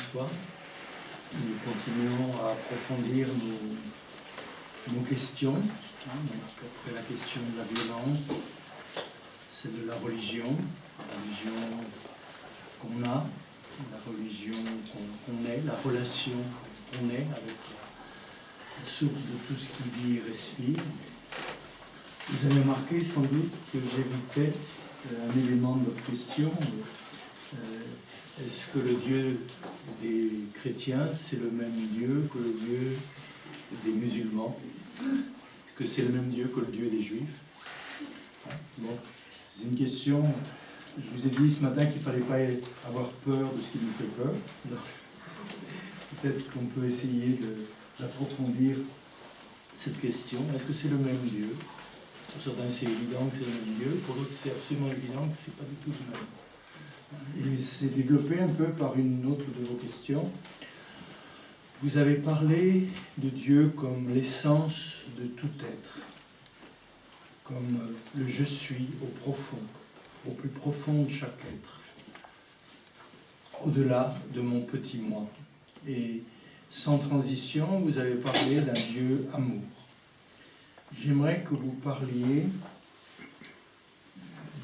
François. Nous continuons à approfondir nos questions. Donc, après la question de la violence, c'est de la religion qu'on a, la religion qu'on est, la relation qu'on est avec la source de tout ce qui vit et respire. Vous avez remarqué sans doute que j'évitais un élément de votre question. Est-ce que le Dieu des chrétiens, c'est le même Dieu que le Dieu des musulmans? Est-ce que c'est le même Dieu que le Dieu des Juifs? Bon, c'est une question. Je vous ai dit ce matin qu'il ne fallait pas avoir peur de ce qui nous fait peur. Peut-être qu'on peut essayer d'approfondir cette question. Est-ce que c'est le même Dieu? Pour certains, c'est évident que c'est le même Dieu. Pour d'autres, c'est absolument évident que ce n'est pas du tout le même. Et c'est développé un peu par une autre de vos questions. Vous avez parlé de Dieu comme l'essence de tout être, comme le je suis au profond, au plus profond de chaque être, au-delà de mon petit moi. Et sans transition, vous avez parlé d'un Dieu amour. J'aimerais que vous parliez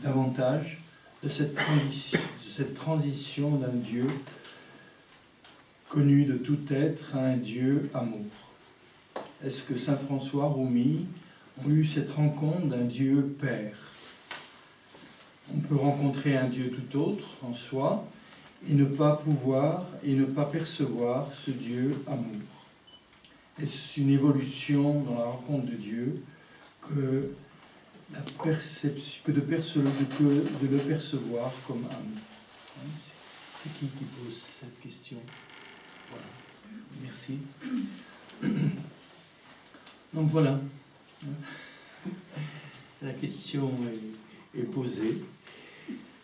davantage de cette transition d'un Dieu connu de tout être à un Dieu amour. Est-ce que Saint François, Rumi ont eu cette rencontre d'un Dieu Père? On peut rencontrer un Dieu tout autre en soi et ne pas pouvoir et ne pas percevoir ce Dieu amour. Est-ce une évolution dans la rencontre de Dieu que la perception, que de le percevoir comme amour? C'est qui pose cette question? Voilà. Merci. Donc voilà. La question est posée.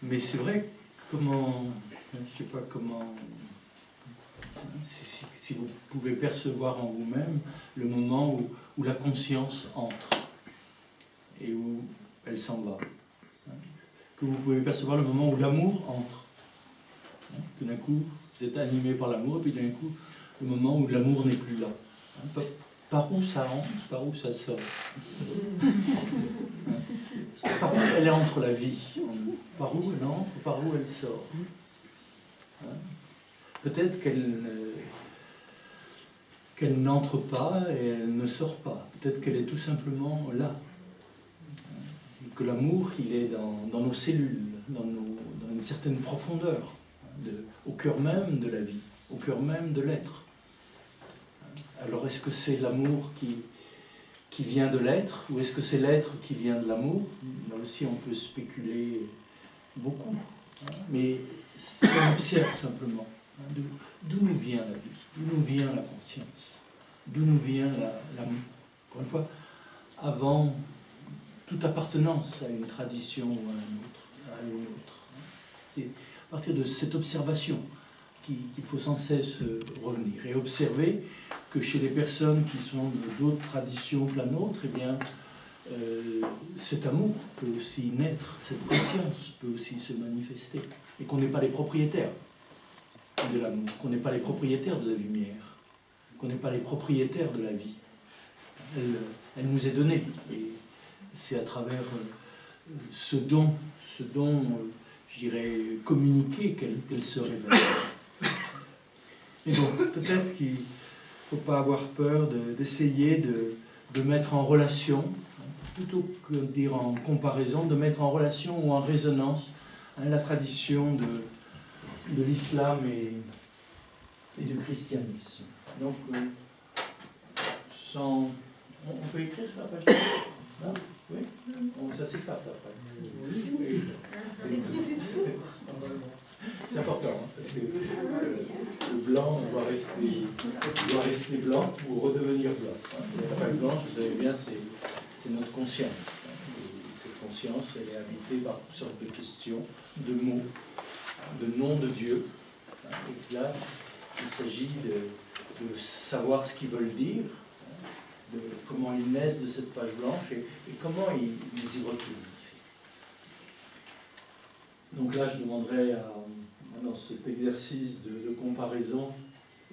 Mais c'est vrai, comment, je ne sais pas comment, si vous pouvez percevoir en vous-même le moment où la conscience entre et où elle s'en va. Que vous pouvez percevoir le moment où l'amour entre. Tout d'un coup, vous êtes animé par l'amour, et puis d'un coup, le moment où l'amour n'est plus là. Par où ça entre, par où ça sort? Par où elle entre la vie? Par où elle entre, par où elle sort? Peut-être qu'elle n'entre pas et elle ne sort pas. Peut-être qu'elle est tout simplement là. Que l'amour, il est dans nos cellules, dans une certaine profondeur, au cœur même de la vie, au cœur même de l'être. Alors est-ce que c'est l'amour qui vient de l'être, ou est-ce que c'est l'être qui vient de l'amour? Là aussi on peut spéculer beaucoup, mais on observe simplement d'où nous vient la vie, d'où nous vient la conscience, d'où nous vient l'amour. Encore une fois, avant toute appartenance à une tradition ou à une autre. C'est à partir de cette observation qu'il faut sans cesse revenir et observer que chez les personnes qui sont d'autres traditions que la nôtre, eh bien, cet amour peut aussi naître, cette conscience peut aussi se manifester, et qu'on n'est pas les propriétaires de l'amour, qu'on n'est pas les propriétaires de la lumière, qu'on n'est pas les propriétaires de la vie. Elle nous est donnée, et c'est à travers ce don, je dirais, communiqué qu'elle se révèle. Mais bon, peut-être qu'il ne faut pas avoir peur d'essayer de mettre en relation, plutôt que de dire en comparaison, de mettre en relation ou en résonance la tradition de l'islam et du christianisme. Donc, on peut écrire sur la page? Non? Oui? Ça s'efface après. Oui. C'est important, parce que le blanc doit rester blanc pour redevenir blanc. La page blanche, vous savez bien, c'est notre conscience. Et cette conscience, elle est habitée par toutes sortes de questions, de mots, de noms de Dieu. Et là, il s'agit de savoir ce qu'ils veulent dire, de comment ils naissent de cette page blanche et comment ils y retournent aussi. Donc là, je demanderai à dans cet exercice de comparaison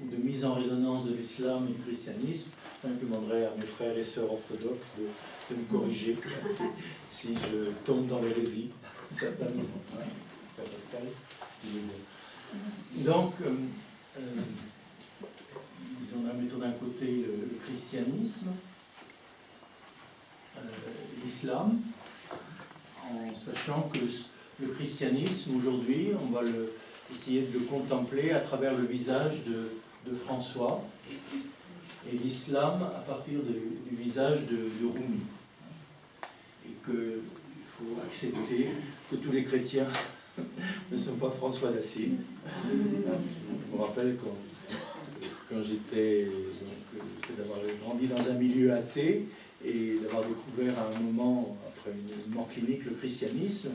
ou de mise en résonance de l'islam et du christianisme, je demanderai à mes frères et sœurs orthodoxes de me corriger si je tombe dans l'hérésie. Certainement. Donc, disons, mettons d'un côté le christianisme, l'islam, en sachant que le christianisme, aujourd'hui, on va essayer de le contempler à travers le visage de François, et l'islam à partir du visage de Rumi. Et qu'il faut accepter que tous les chrétiens ne sont pas François d'Assise. Je me rappelle quand j'étais, d'avoir grandi dans un milieu athée et d'avoir découvert à un moment, après une mort clinique, le christianisme,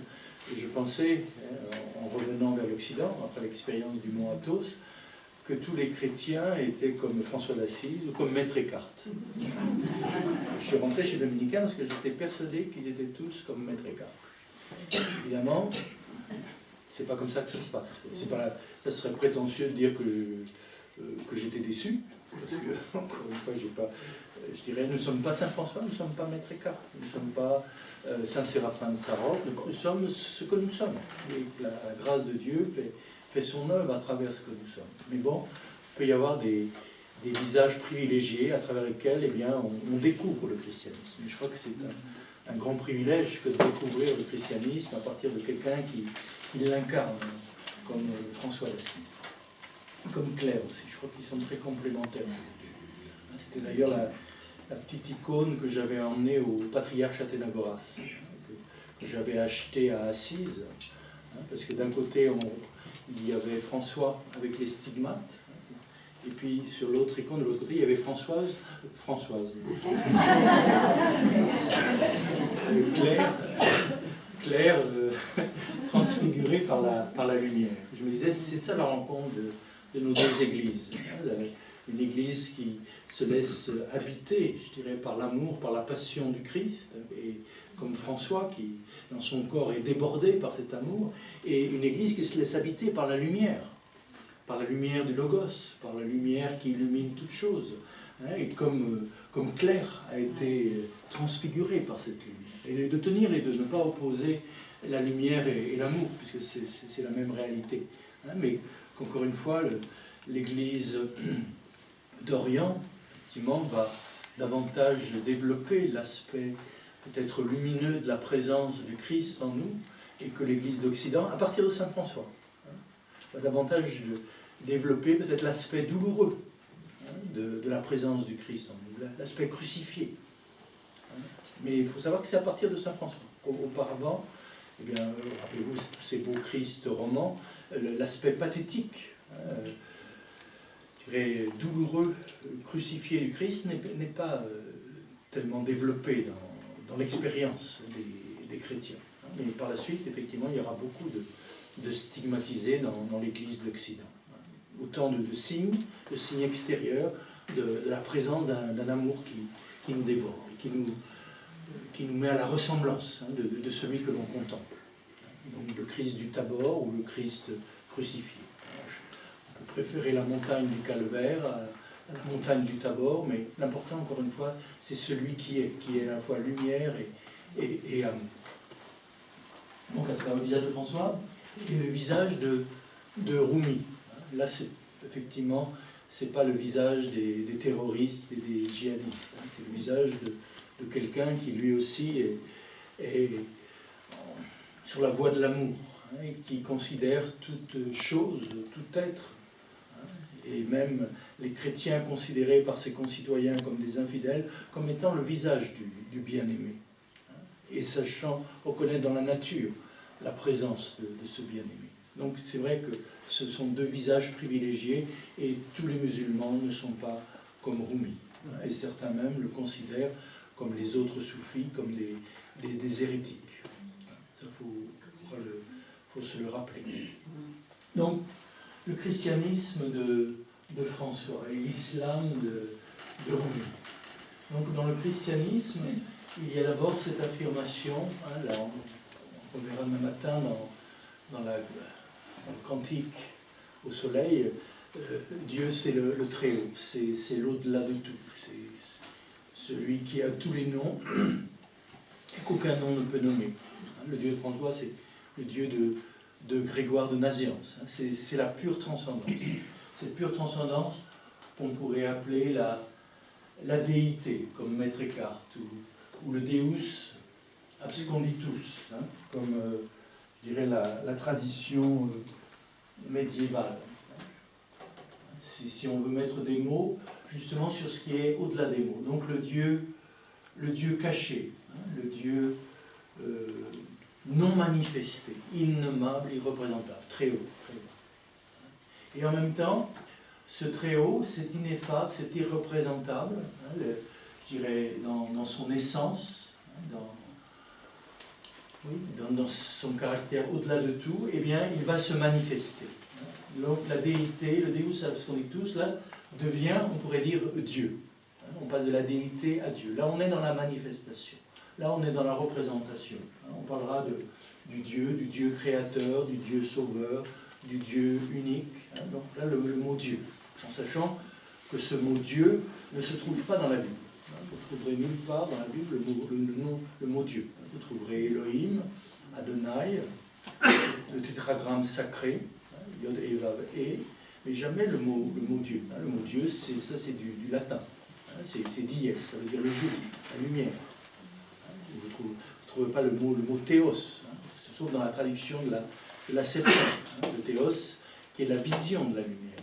et je pensais, en revenant vers l'Occident, après l'expérience du mont Athos, que tous les chrétiens étaient comme François d'Assise ou comme Maître Eckhart. Je suis rentré chez les Dominicains parce que j'étais persuadé qu'ils étaient tous comme Maître Eckhart. Évidemment, c'est pas comme ça que ça se passe. Ça serait prétentieux de dire que j'étais déçu, parce que, encore une fois, je dirais, nous ne sommes pas Saint François, nous ne sommes pas Maître Eckhart, nous ne sommes pas Saint Séraphin de Sarov, nous sommes ce que nous sommes. Et la grâce de Dieu fait son œuvre à travers ce que nous sommes. Mais bon, il peut y avoir des visages privilégiés à travers lesquels eh bien, on découvre le christianisme. Et je crois que c'est un grand privilège que de découvrir le christianisme à partir de quelqu'un qui l'incarne, comme François d'Assise, comme Claire aussi. Je crois qu'ils sont très complémentaires. C'était d'ailleurs la petite icône que j'avais emmenée au patriarche Athénagoras, que j'avais acheté à Assise, parce que d'un côté, il y avait François avec les stigmates, et puis sur l'autre icône, de l'autre côté, il y avait Françoise, Claire transfigurée par la lumière. Je me disais, c'est ça la rencontre de nos deux églises. Une église qui se laisse habiter, je dirais, par l'amour, par la passion du Christ, et comme François, qui dans son corps est débordé par cet amour, et une église qui se laisse habiter par la lumière du Logos, par la lumière qui illumine toutes choses. Et comme Claire a été transfigurée par cette lumière. Et de tenir les deux, ne pas opposer la lumière et l'amour, puisque c'est la même réalité. Mais qu'encore une fois, l'Église d'Orient, effectivement, va davantage développer l'aspect peut-être lumineux de la présence du Christ en nous, et que l'Église d'Occident, à partir de Saint François, va davantage développer peut-être l'aspect douloureux de la présence du Christ en nous, l'aspect crucifié. Mais il faut savoir que c'est à partir de Saint François. Auparavant, eh bien, rappelez-vous ces beaux Christ romans, l'aspect pathétique, je dirais douloureux, crucifié du Christ n'est pas tellement développé dans l'expérience des chrétiens. Mais par la suite, effectivement, il y aura beaucoup de stigmatisés dans l'Église de l'Occident. Autant de signes extérieurs de la présence d'un amour qui nous déborde, qui nous met à la ressemblance de celui que l'on contemple. Donc le Christ du Tabor ou le Christ crucifié. On peut préférer la montagne du Calvaire à la montagne du Tabor, mais l'important, encore une fois, c'est celui qui est à la fois lumière et amour. Donc à travers le visage de François et le visage de Rumi. Là, effectivement, c'est pas le visage des terroristes et des djihadistes. C'est le visage de quelqu'un qui lui aussi est sur la voie de l'amour, et qui considère toute chose, tout être, et même les chrétiens considérés par ses concitoyens comme des infidèles, comme étant le visage du bien-aimé, et sachant reconnaître dans la nature la présence de ce bien-aimé. Donc c'est vrai que ce sont deux visages privilégiés, et tous les musulmans ne sont pas comme Rumi, et certains même le considèrent comme les autres soufis, comme des hérétiques. Ça, faut se le rappeler. Donc, le christianisme de François et l'islam de Rumi. Donc, dans le christianisme, il y a d'abord cette affirmation, là, on verra demain matin dans le cantique au soleil, Dieu c'est le Très-Haut, c'est l'au-delà de tout, c'est celui qui a tous les noms et qu'aucun nom ne peut nommer. Le Dieu de François, c'est le Dieu de Grégoire de Nazianze. C'est la pure transcendance. Cette pure transcendance qu'on pourrait appeler la déité, comme Maître Eckhart, ou le Deus absconditus, comme je dirais la tradition médiévale. Si on veut mettre des mots justement sur ce qui est au-delà des mots. Donc le Dieu caché, le Dieu non manifesté, innommable, irreprésentable, très haut, très haut. Et en même temps, ce très haut, c'est ineffable, c'est irreprésentable, je dirais dans son essence, dans son caractère au-delà de tout, eh bien, il va se manifester. Donc la déité, le Deus absconditus, là, devient, on pourrait dire, Dieu. On passe de la déité à Dieu. Là, on est dans la manifestation. Là, on est dans la représentation. On parlera du Dieu créateur, du Dieu sauveur, du Dieu unique. Donc là, le mot Dieu, en sachant que ce mot Dieu ne se trouve pas dans la Bible. Vous ne trouverez nulle part dans la Bible le mot Dieu. Vous trouverez Elohim, Adonai, le tétragramme sacré, Yod, He, Vav, He, mais jamais le mot Dieu. Le mot Dieu, c'est du latin. C'est dies, ça veut dire le jour, la lumière. Vous ne trouvez pas le mot théos, sauf dans la traduction de la Septante, le théos, qui est la vision de la lumière.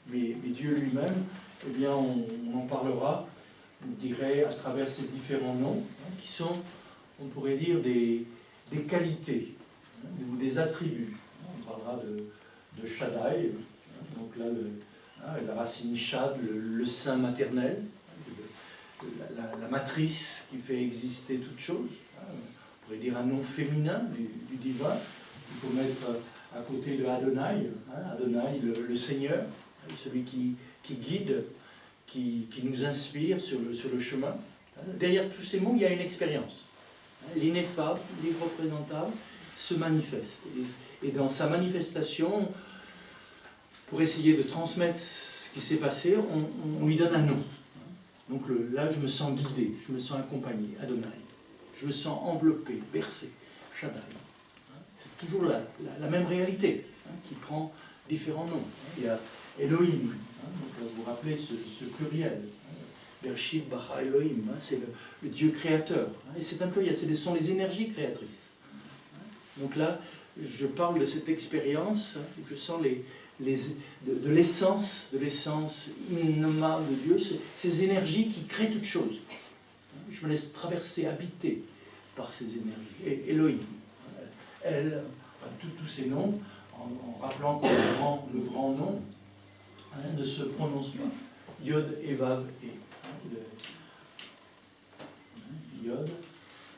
Mais Dieu lui-même, eh bien, on en parlera, je dirais, à travers ces différents noms, qui sont, on pourrait dire, des qualités, ou des attributs. On parlera de Shaddai, donc là, la racine Shad, le sein maternel, la matrice qui fait exister toute chose. On pourrait dire un nom féminin du divin. Il faut mettre à côté de Adonai, Adonai, le Seigneur, celui qui guide, qui nous inspire sur le chemin. Derrière tous ces mots, il y a une expérience. L'ineffable, l'irreprésentable se manifeste. Et dans sa manifestation, pour essayer de transmettre ce qui s'est passé, on lui donne un nom. Donc là, je me sens guidé, je me sens accompagné, Adonai. Je me sens enveloppé, bercé, Shaddai. C'est toujours la même réalité, qui prend différents noms. Il y a Elohim, donc vous vous rappelez ce pluriel. Bereshit bara Elohim, c'est le Dieu créateur. Et c'est un pluriel, ce sont les énergies créatrices. Donc là, je parle de cette expérience, je sens de l'essence innommable de Dieu, ces énergies qui créent toutes choses. Je me laisse traverser, habiter par ces énergies. Et Elohim, elle, tous ces noms, en rappelant que le grand nom ne se prononce pas. Yod, He, Vav, He. Yod,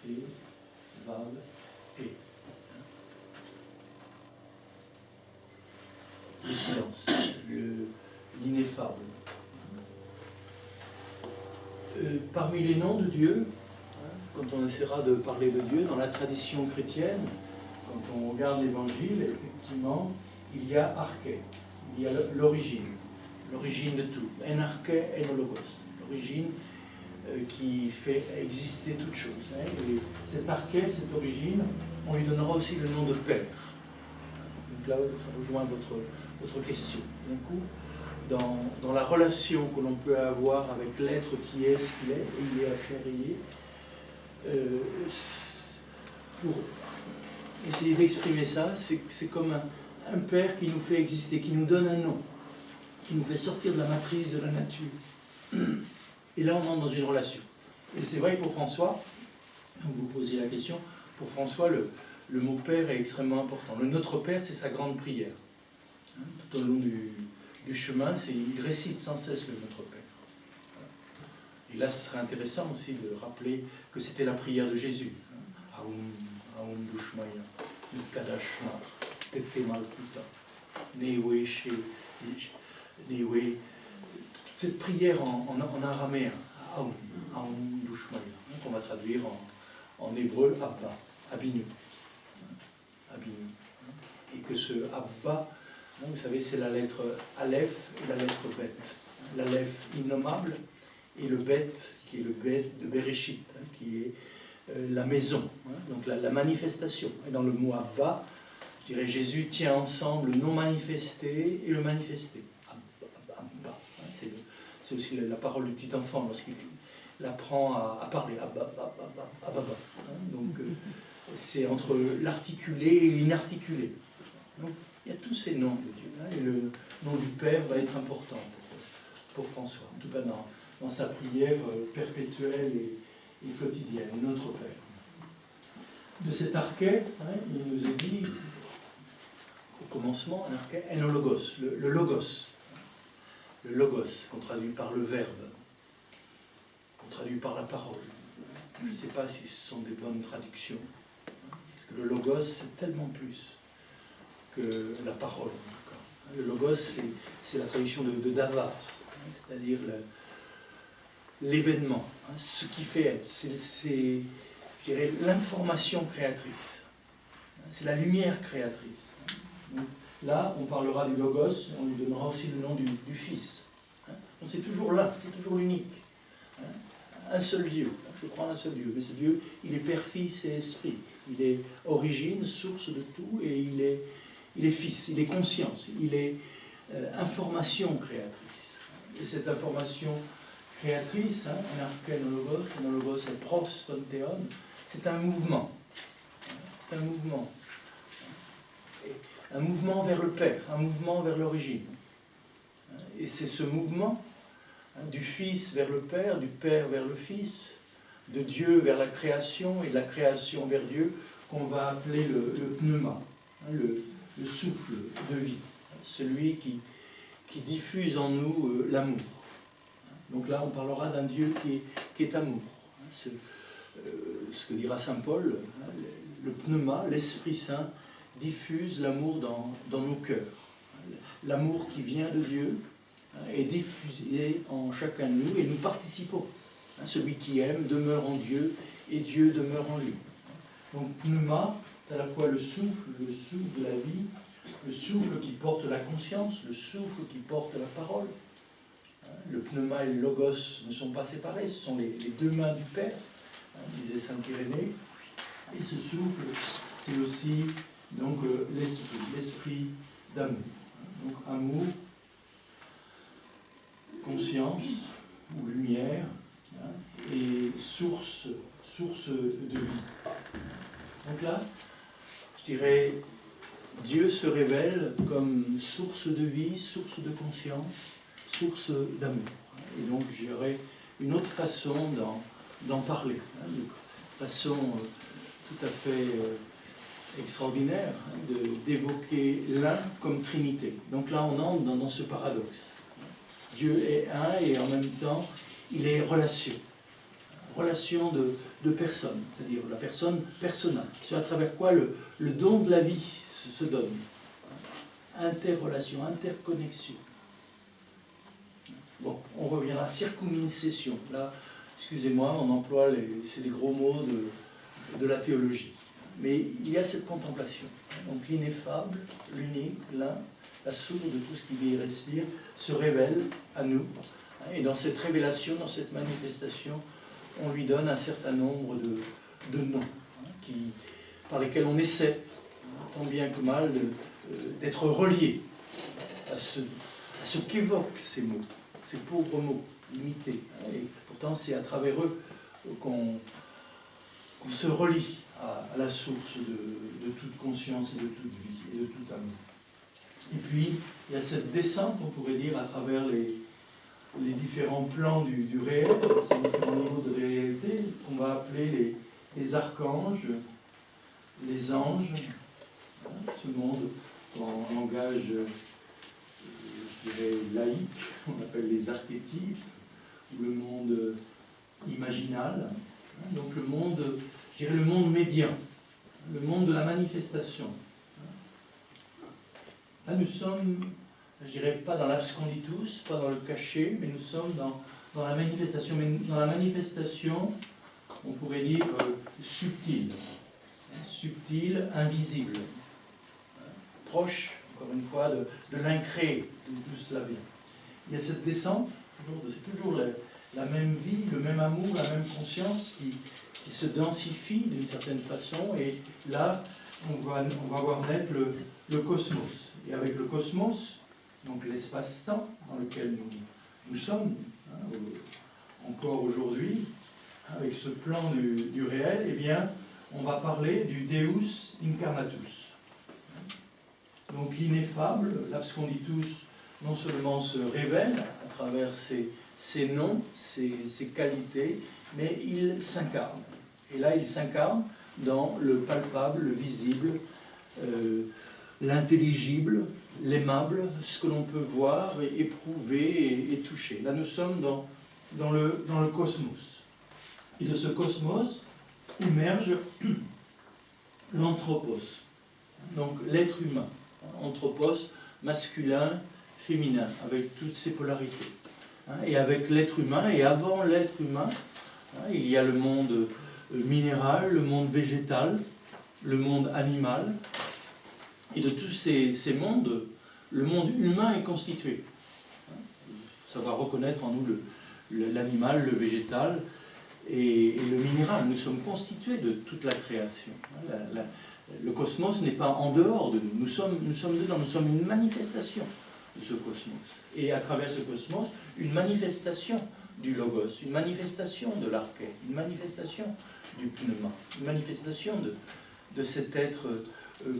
He, Vav, He. Le silence, l'ineffable. Parmi les noms de Dieu, quand on essaiera de parler de Dieu dans la tradition chrétienne, quand on regarde l'Évangile, effectivement, il y a arché, il y a l'origine de tout. En arché, en logos, l'origine qui fait exister toute chose. Et cet arché, cette origine, on lui donnera aussi le nom de Père. Donc là, ça rejoint votre question. D'un coup, dans la relation que l'on peut avoir avec l'être qui est ce qu'il est, et il est achéréé, pour essayer d'exprimer ça, c'est comme un père qui nous fait exister, qui nous donne un nom, qui nous fait sortir de la matrice de la nature. Et là, on entre dans une relation. Et c'est vrai que pour François, vous vous posez la question, pour François, le mot Père est extrêmement important. Le Notre Père, c'est sa grande prière. Tout au long du chemin, il récite sans cesse le Notre Père. Et là, ce serait intéressant aussi de rappeler que c'était la prière de Jésus. Aum Dushmaya, Kadashma, Tete Malkuta, Newe She, Newe. Toute cette prière en araméen, Aum Dushmaya, qu'on va traduire en hébreu Abba, Abinu. Et que ce Abba, vous savez, c'est la lettre Aleph et la lettre Bet. L'Aleph innommable et le Bet qui est le Bet de Bereshit, qui est la maison, donc la manifestation. Et dans le mot Abba, je dirais Jésus tient ensemble le non manifesté et le manifesté. Abba, c'est aussi la parole du petit enfant lorsqu'il apprend à parler. Abba, donc c'est entre l'articulé et l'inarticulé. Donc il y a tous ces noms de Dieu. Et le nom du Père va être important pour François, en tout cas dans sa prière perpétuelle et quotidienne, notre Père. De cet arché, il nous est dit, au commencement, un arché, enologos, le logos. Le logos, qu'on traduit par le verbe, qu'on traduit par la parole. Je ne sais pas si ce sont des bonnes traductions. Parce que le logos, c'est tellement plus que la parole. Le logos, c'est la traduction de davar, c'est-à-dire l'événement, ce qui fait être, c'est je dirais, l'information créatrice, c'est la lumière créatrice. Donc, là, on parlera du Logos, on lui donnera aussi le nom du Fils. Donc, c'est toujours là, c'est toujours l'unique. Un seul Dieu, je crois en un seul Dieu, mais ce Dieu, il est Père, Fils et Esprit. Il est origine, source de tout, et il est Fils, il est conscience, il est information créatrice. Et cette information créatrice, un archénologos et pros tonteon, c'est un mouvement. C'est un mouvement. Un mouvement vers le Père, un mouvement vers l'origine. Et c'est ce mouvement du Fils vers le Père, du Père vers le Fils, de Dieu vers la création et de la création vers Dieu qu'on va appeler le pneuma, le souffle de vie, celui qui diffuse en nous l'amour. Donc là, on parlera d'un Dieu qui est amour. Ce que dira saint Paul, le pneuma, l'Esprit Saint, diffuse l'amour dans nos cœurs. L'amour qui vient de Dieu est diffusé en chacun de nous et nous participons. Celui qui aime demeure en Dieu et Dieu demeure en lui. Donc pneuma, c'est à la fois le souffle de la vie, le souffle qui porte la conscience, le souffle qui porte la parole. Le pneuma et le logos ne sont pas séparés, ce sont les deux mains du Père, disait saint Irénée. Et ce souffle, c'est aussi donc l'esprit d'amour. Donc amour, conscience ou lumière, et source de vie. Donc là, je dirais, Dieu se révèle comme source de vie, source de conscience, source d'amour. Et donc, j'aurais une autre façon d'en parler, une façon tout à fait extraordinaire d'évoquer l'un comme Trinité. Donc là, on entre dans ce paradoxe. Dieu est un et en même temps, il est relation. Relation de personne, c'est-à-dire la personne personnelle. C'est à travers quoi le don de la vie se donne. Interrelation, interconnexion. Bon, on reviendra. Circumcision. Là, excusez-moi, on emploie c'est des gros mots de la théologie. Mais il y a cette contemplation. Donc l'ineffable, l'unique, l'un, la source de tout ce qui vit et respire, se révèle à nous. Et dans cette révélation, dans cette manifestation, on lui donne un certain nombre de noms par lesquels on essaie, tant bien que mal, d'être relié à ce qu'évoquent ces mots, ces pauvres mots limités. Et pourtant, c'est à travers eux qu'on se relie à la source de toute conscience et de toute vie et de tout amour. Et puis, il y a cette descente, on pourrait dire, à travers les différents plans du réel, ces différents niveaux de réalité, qu'on va appeler les archanges, les anges, ce monde en langage, je dirais, laïque, on appelle les archétypes, ou le monde imaginal, donc le monde, je dirais le monde médian, le monde de la manifestation. Là, nous sommes, je dirais, pas dans l'absconditus, pas dans le cachet, mais nous sommes dans la manifestation. Mais dans la manifestation, on pourrait dire subtile, invisible, proche, encore une fois, de l'incréé, d'où cela vient. Il y a cette descente, c'est toujours la même vie, le même amour, la même conscience qui se densifie d'une certaine façon, et là, on va voir naître le cosmos. Et avec le cosmos, donc l'espace-temps dans lequel nous sommes, hein, encore aujourd'hui, avec ce plan du réel, eh bien, on va parler du Deus incarnatus. Donc l'ineffable, l'absconditus, non seulement se révèle à travers ses noms, ses qualités, mais il s'incarne. Et là, il s'incarne dans le palpable, le visible, l'intelligible, l'aimable, ce que l'on peut voir, éprouver et toucher. Là, nous sommes dans le cosmos. Et de ce cosmos émerge l'anthropos, donc l'être humain. Anthropos, masculin, féminin, avec toutes ses polarités. Et avec l'être humain, et avant l'être humain, il y a le monde minéral, le monde végétal, le monde animal. Et de tous ces mondes, le monde humain est constitué. Ça va reconnaître en nous l'animal, le végétal et le minéral. Nous sommes constitués de toute la création. Le cosmos n'est pas en dehors de nous. Nous sommes dedans. Nous sommes une manifestation de ce cosmos. Et à travers ce cosmos, une manifestation du logos, une manifestation de l'arché, une manifestation du pneuma, une manifestation de cet être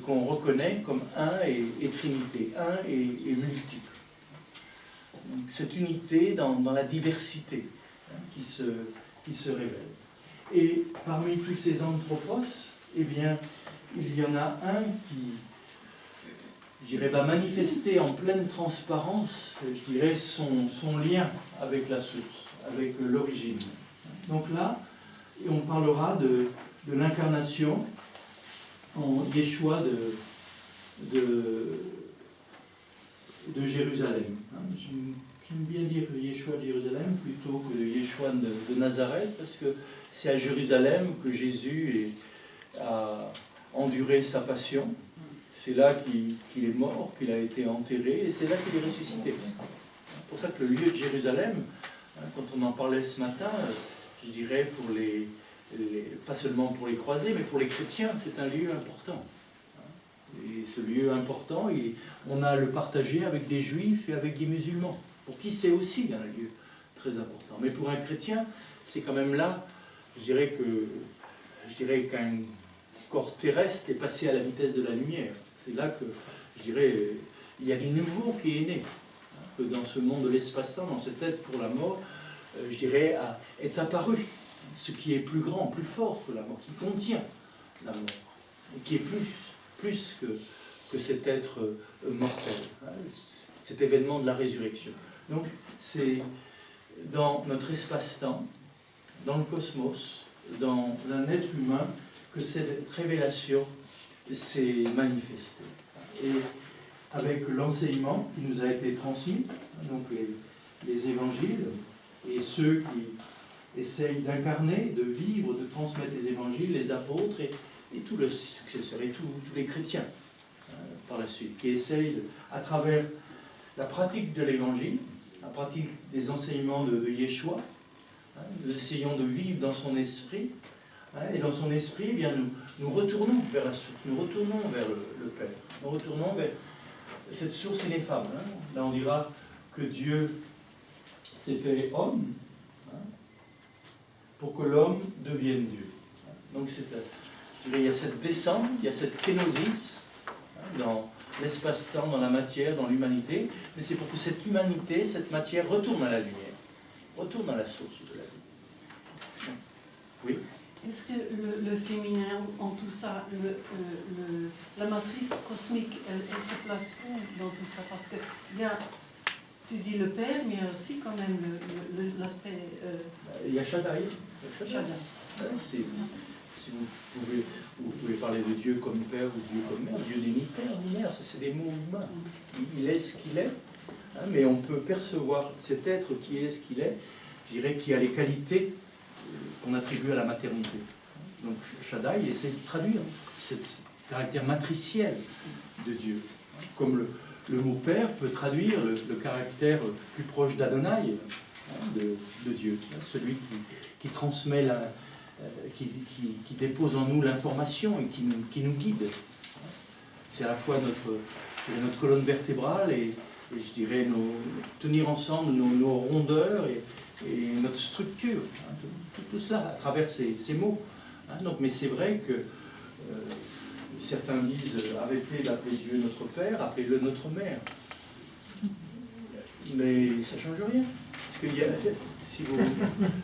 qu'on reconnaît comme un et trinité, un et multiple. Donc, cette unité dans la diversité qui se révèle. Et parmi tous ces anthropos, eh bien, il y en a un qui, je dirais, va manifester en pleine transparence, je dirais, son lien avec la source, avec l'origine. Donc là, on parlera de l'incarnation en Yeshua de Jérusalem. J'aime bien dire Yeshua de Jérusalem plutôt que de Yeshua de Nazareth, parce que c'est à Jérusalem que Jésus a enduré sa passion. C'est là qu'il est mort, qu'il a été enterré, et c'est là qu'il est ressuscité. C'est pour ça que le lieu de Jérusalem, quand on en parlait ce matin, je dirais pas seulement pour les croisés, mais pour les chrétiens, c'est un lieu important. Et ce lieu important, on a à le partager avec des juifs et avec des musulmans, pour qui c'est aussi un lieu très important. Mais pour un chrétien, c'est quand même là, je dirais qu'un corps terrestre est passé à la vitesse de la lumière. C'est là que, je dirais, il y a du nouveau qui est né. Que dans ce monde de l'espace-temps, dans cette aide pour la mort, je dirais, est apparu ce qui est plus grand, plus fort que la mort, qui contient la mort, et qui est plus que cet être mortel, cet événement de la résurrection. Donc, c'est dans notre espace-temps, dans le cosmos, dans un être humain, que cette révélation s'est manifestée. Et avec l'enseignement qui nous a été transmis, donc les évangiles, et ceux qui essayent d'incarner, de vivre, de transmettre les évangiles, les apôtres et tous les successeurs, et tous les chrétiens par la suite, qui essayent, à travers la pratique de l'évangile, la pratique des enseignements de Yeshua, nous essayons de vivre dans son esprit, et dans son esprit, eh bien, nous retournons vers la source, nous retournons vers le Père, nous retournons vers cette source ineffable. Là, on dira que Dieu s'est fait homme pour que l'homme devienne Dieu. Donc, il y a cette descente, il y a cette kénosis dans l'espace-temps, dans la matière, dans l'humanité, mais c'est pour que cette humanité, cette matière, retourne à la lumière, retourne à la source de la vie. Oui. Est-ce que le féminin, en tout ça, la matrice cosmique, elle se place où dans tout ça? Parce que, bien, tu dis le Père, mais il y a aussi quand même l'aspect... Il y a Shaddai. Shaddai. Si vous pouvez parler de Dieu comme Père ou Dieu comme Mère. Dieu n'est ni Père ni Mère, ça c'est des mots humains. Il est ce qu'il est, mais on peut percevoir cet être qui est ce qu'il est, je dirais, qui a les qualités qu'on attribue à la maternité. Donc Shaddai essaie de traduire ce caractère matriciel de Dieu. Comme le mot père peut traduire le caractère plus proche d'Adonai, de Dieu, celui qui transmet, qui dépose en nous l'information et qui nous guide. C'est à la fois notre colonne vertébrale et je dirais tenir ensemble nos rondeurs et notre structure, tout cela à travers ces mots. Donc, mais c'est vrai que certains disent arrêtez d'appeler Dieu notre Père, appelez-le notre Mère. Mais ça ne change rien. Parce qu'il y a,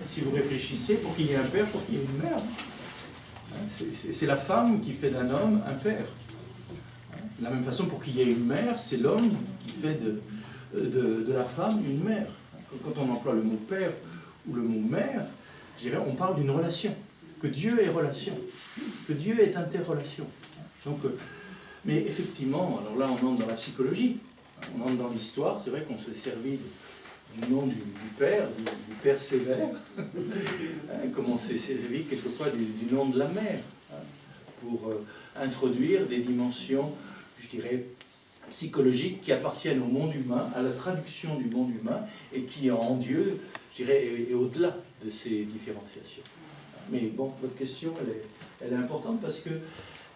si vous réfléchissez, pour qu'il y ait un père, pour qu'il y ait une mère. C'est la femme qui fait d'un homme un père. De la même façon, pour qu'il y ait une mère, c'est l'homme qui fait de la femme une mère. Quand on emploie le mot père ou le mot mère, je dirais, on parle d'une relation. Que Dieu est relation. Que Dieu est interrelation. Donc, mais effectivement, alors là on entre dans la psychologie, on entre dans l'histoire, c'est vrai qu'on se servit du nom du père, du père sévère, comme on s'est servi quelquefois du nom de la mère, pour introduire des dimensions, je dirais, psychologiques qui appartiennent au monde humain, à la traduction du monde humain, et qui en Dieu, je dirais, est au-delà de ces différenciations. Mais bon, votre question, elle est importante parce que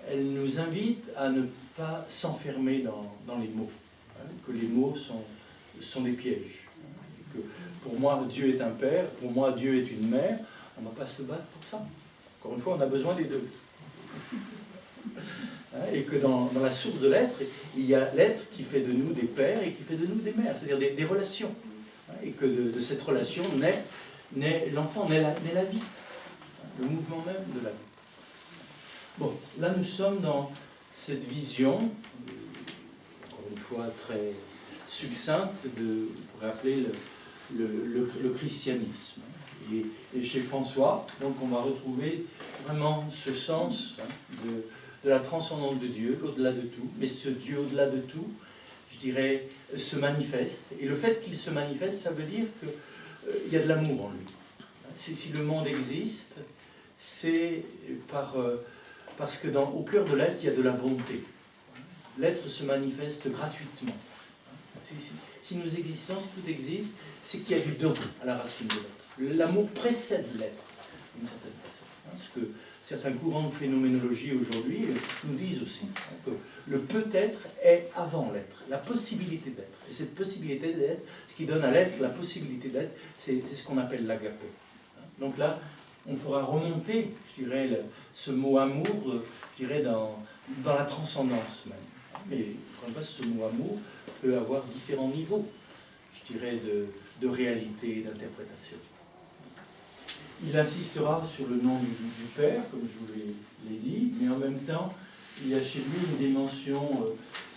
elle nous invite à ne pas s'enfermer dans les mots, que les mots sont des pièges. Que pour moi, Dieu est un père, pour moi, Dieu est une mère, on ne va pas se battre pour ça. Encore une fois, on a besoin des deux. Et que dans la source de l'être, il y a l'être qui fait de nous des pères et qui fait de nous des mères, c'est-à-dire des relations. Et que de cette relation naît l'enfant, naît la vie, le mouvement même de la vie. Bon, là nous sommes dans cette vision, encore une fois très succincte, on pourrait appeler le christianisme. Et chez François, donc on va retrouver vraiment ce sens de la transcendance de Dieu, au-delà de tout. Mais ce Dieu au-delà de tout, je dirais, se manifeste. Et le fait qu'il se manifeste, ça veut dire qu'il y a de l'amour en lui. Si le monde existe, c'est parce que au cœur de l'être, il y a de la bonté. L'être se manifeste gratuitement. Si nous existons, si tout existe, c'est qu'il y a du don à la racine de l'être. L'amour précède l'être, d'une certaine façon. Ce que certains courants de phénoménologie aujourd'hui nous disent aussi, que le peut-être est avant l'être, la possibilité d'être. Et cette possibilité d'être, ce qui donne à l'être la possibilité d'être, c'est ce qu'on appelle l'agapé. Donc là, on fera remonter, je dirais, ce mot amour, je dirais, dans la transcendance même. Mais encore une fois, ce mot amour peut avoir différents niveaux, je dirais, de réalité et d'interprétation. Il insistera sur le nom du Père, comme je vous l'ai dit, mais en même temps, il y a chez lui une dimension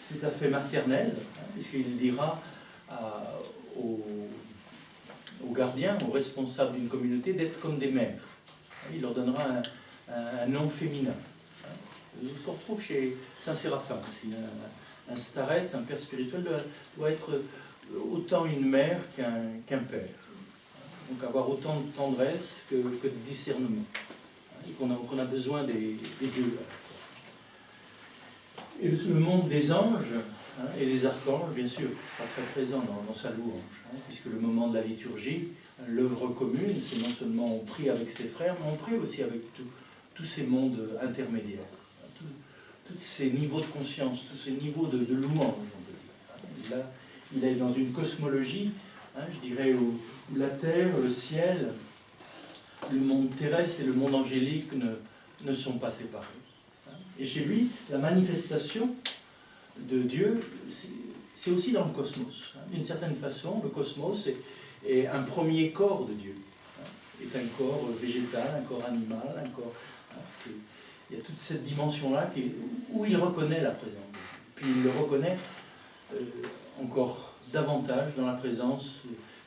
tout à fait maternelle, puisqu'il dira aux gardiens, aux responsables d'une communauté, d'être comme des mères. Il leur donnera un nom féminin. Ce qu'on retrouve chez Saint-Séraphin aussi. Un starets, un père spirituel, doit être autant une mère qu'un père. Donc avoir autant de tendresse que de discernement. Et qu'on a besoin des deux. Et le monde des anges et des archanges, bien sûr, pas très présent dans sa louange, puisque le moment de la liturgie, l'œuvre commune, c'est non seulement on prie avec ses frères, mais on prie aussi avec tous ces mondes intermédiaires, tous ces niveaux de conscience, tous ces niveaux de louange, on peut dire. Là, il est dans une cosmologie, je dirais, où la terre, le ciel, le monde terrestre et le monde angélique ne sont pas séparés. Et chez lui, la manifestation de Dieu, c'est aussi dans le cosmos. D'une certaine façon, le cosmos est un premier corps de Dieu. Est un corps végétal, un corps animal, un corps... Il y a toute cette dimension-là où il reconnaît la présence de Dieu. Puis il le reconnaît encore davantage dans la présence,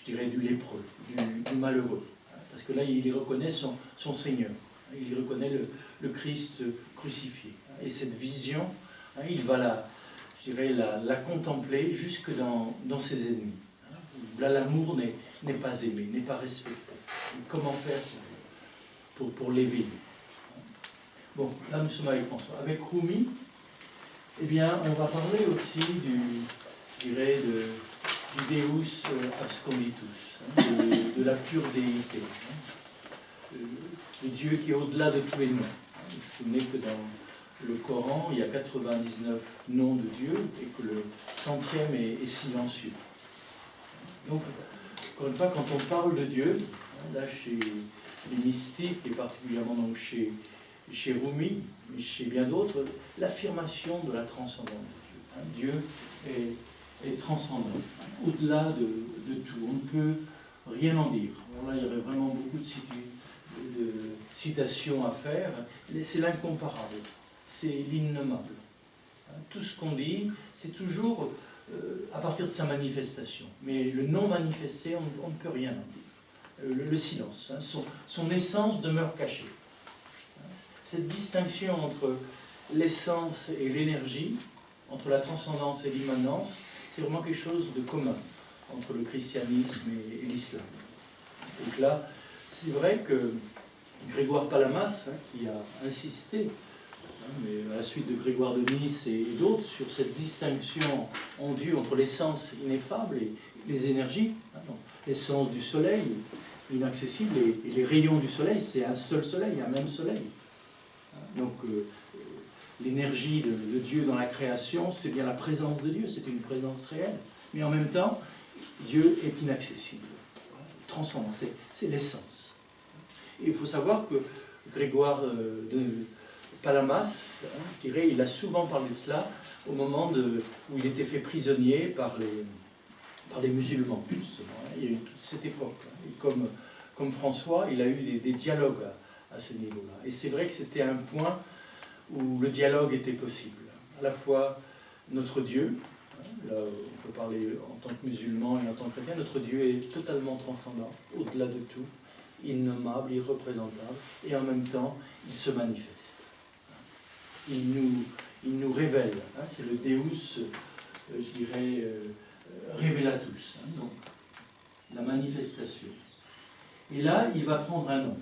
je dirais, du lépreux, du malheureux. Parce que là, il y reconnaît son Seigneur. Il y reconnaît le Christ crucifié. Et cette vision, il va la contempler jusque dans ses ennemis. Là, l'amour n'est pas aimé, n'est pas respecté. Comment faire pour l'éveiller? Bon, là, nous sommes avec François. Avec Rumi, eh bien, on va parler aussi je dirais, du Deus absconditus, de la pure déité, le Dieu qui est au-delà de tous les noms. Vous vous souvenez que dans le Coran, il y a 99 noms de Dieu et que le 100e est silencieux. Donc, encore une fois, quand on parle de Dieu, là, chez les mystiques, et particulièrement donc chez Rumi, mais chez bien d'autres, l'affirmation de la transcendance de Dieu. Dieu est transcendant, au-delà de tout. On ne peut rien en dire. Alors là, il y aurait vraiment beaucoup de citations à faire. C'est l'incomparable, c'est l'innommable. Tout ce qu'on dit, c'est toujours à partir de sa manifestation. Mais le non manifesté, on ne peut rien en dire. Le silence, son essence demeure cachée. Cette distinction entre l'essence et l'énergie, entre la transcendance et l'immanence, c'est vraiment quelque chose de commun entre le christianisme et l'islam. Donc là, c'est vrai que Grégoire Palamas, qui a insisté, mais à la suite de Grégoire de Nice et d'autres, sur cette distinction en Dieu entre l'essence ineffable et les énergies, l'essence du soleil, inaccessible, et les rayons du soleil, c'est un seul soleil, un même soleil. Donc l'énergie de Dieu dans la création, c'est bien la présence de Dieu, c'est une présence réelle. Mais en même temps, Dieu est inaccessible, transcendant, c'est l'essence. Et il faut savoir que Grégoire de Palamas, je dirais, il a souvent parlé de cela au moment où il était fait prisonnier par les musulmans, justement. Il y a eu toute cette époque. Et comme François, il a eu des dialogues à ce niveau-là. Et c'est vrai que c'était un point où le dialogue était possible. À la fois notre Dieu, là on peut parler en tant que musulman et en tant que chrétien, notre Dieu est totalement transcendant, au-delà de tout, innommable, irreprésentable, et en même temps, il se manifeste. Il nous révèle, c'est le Deus, je dirais, révélatus, donc la manifestation. Et là, il va prendre un nom.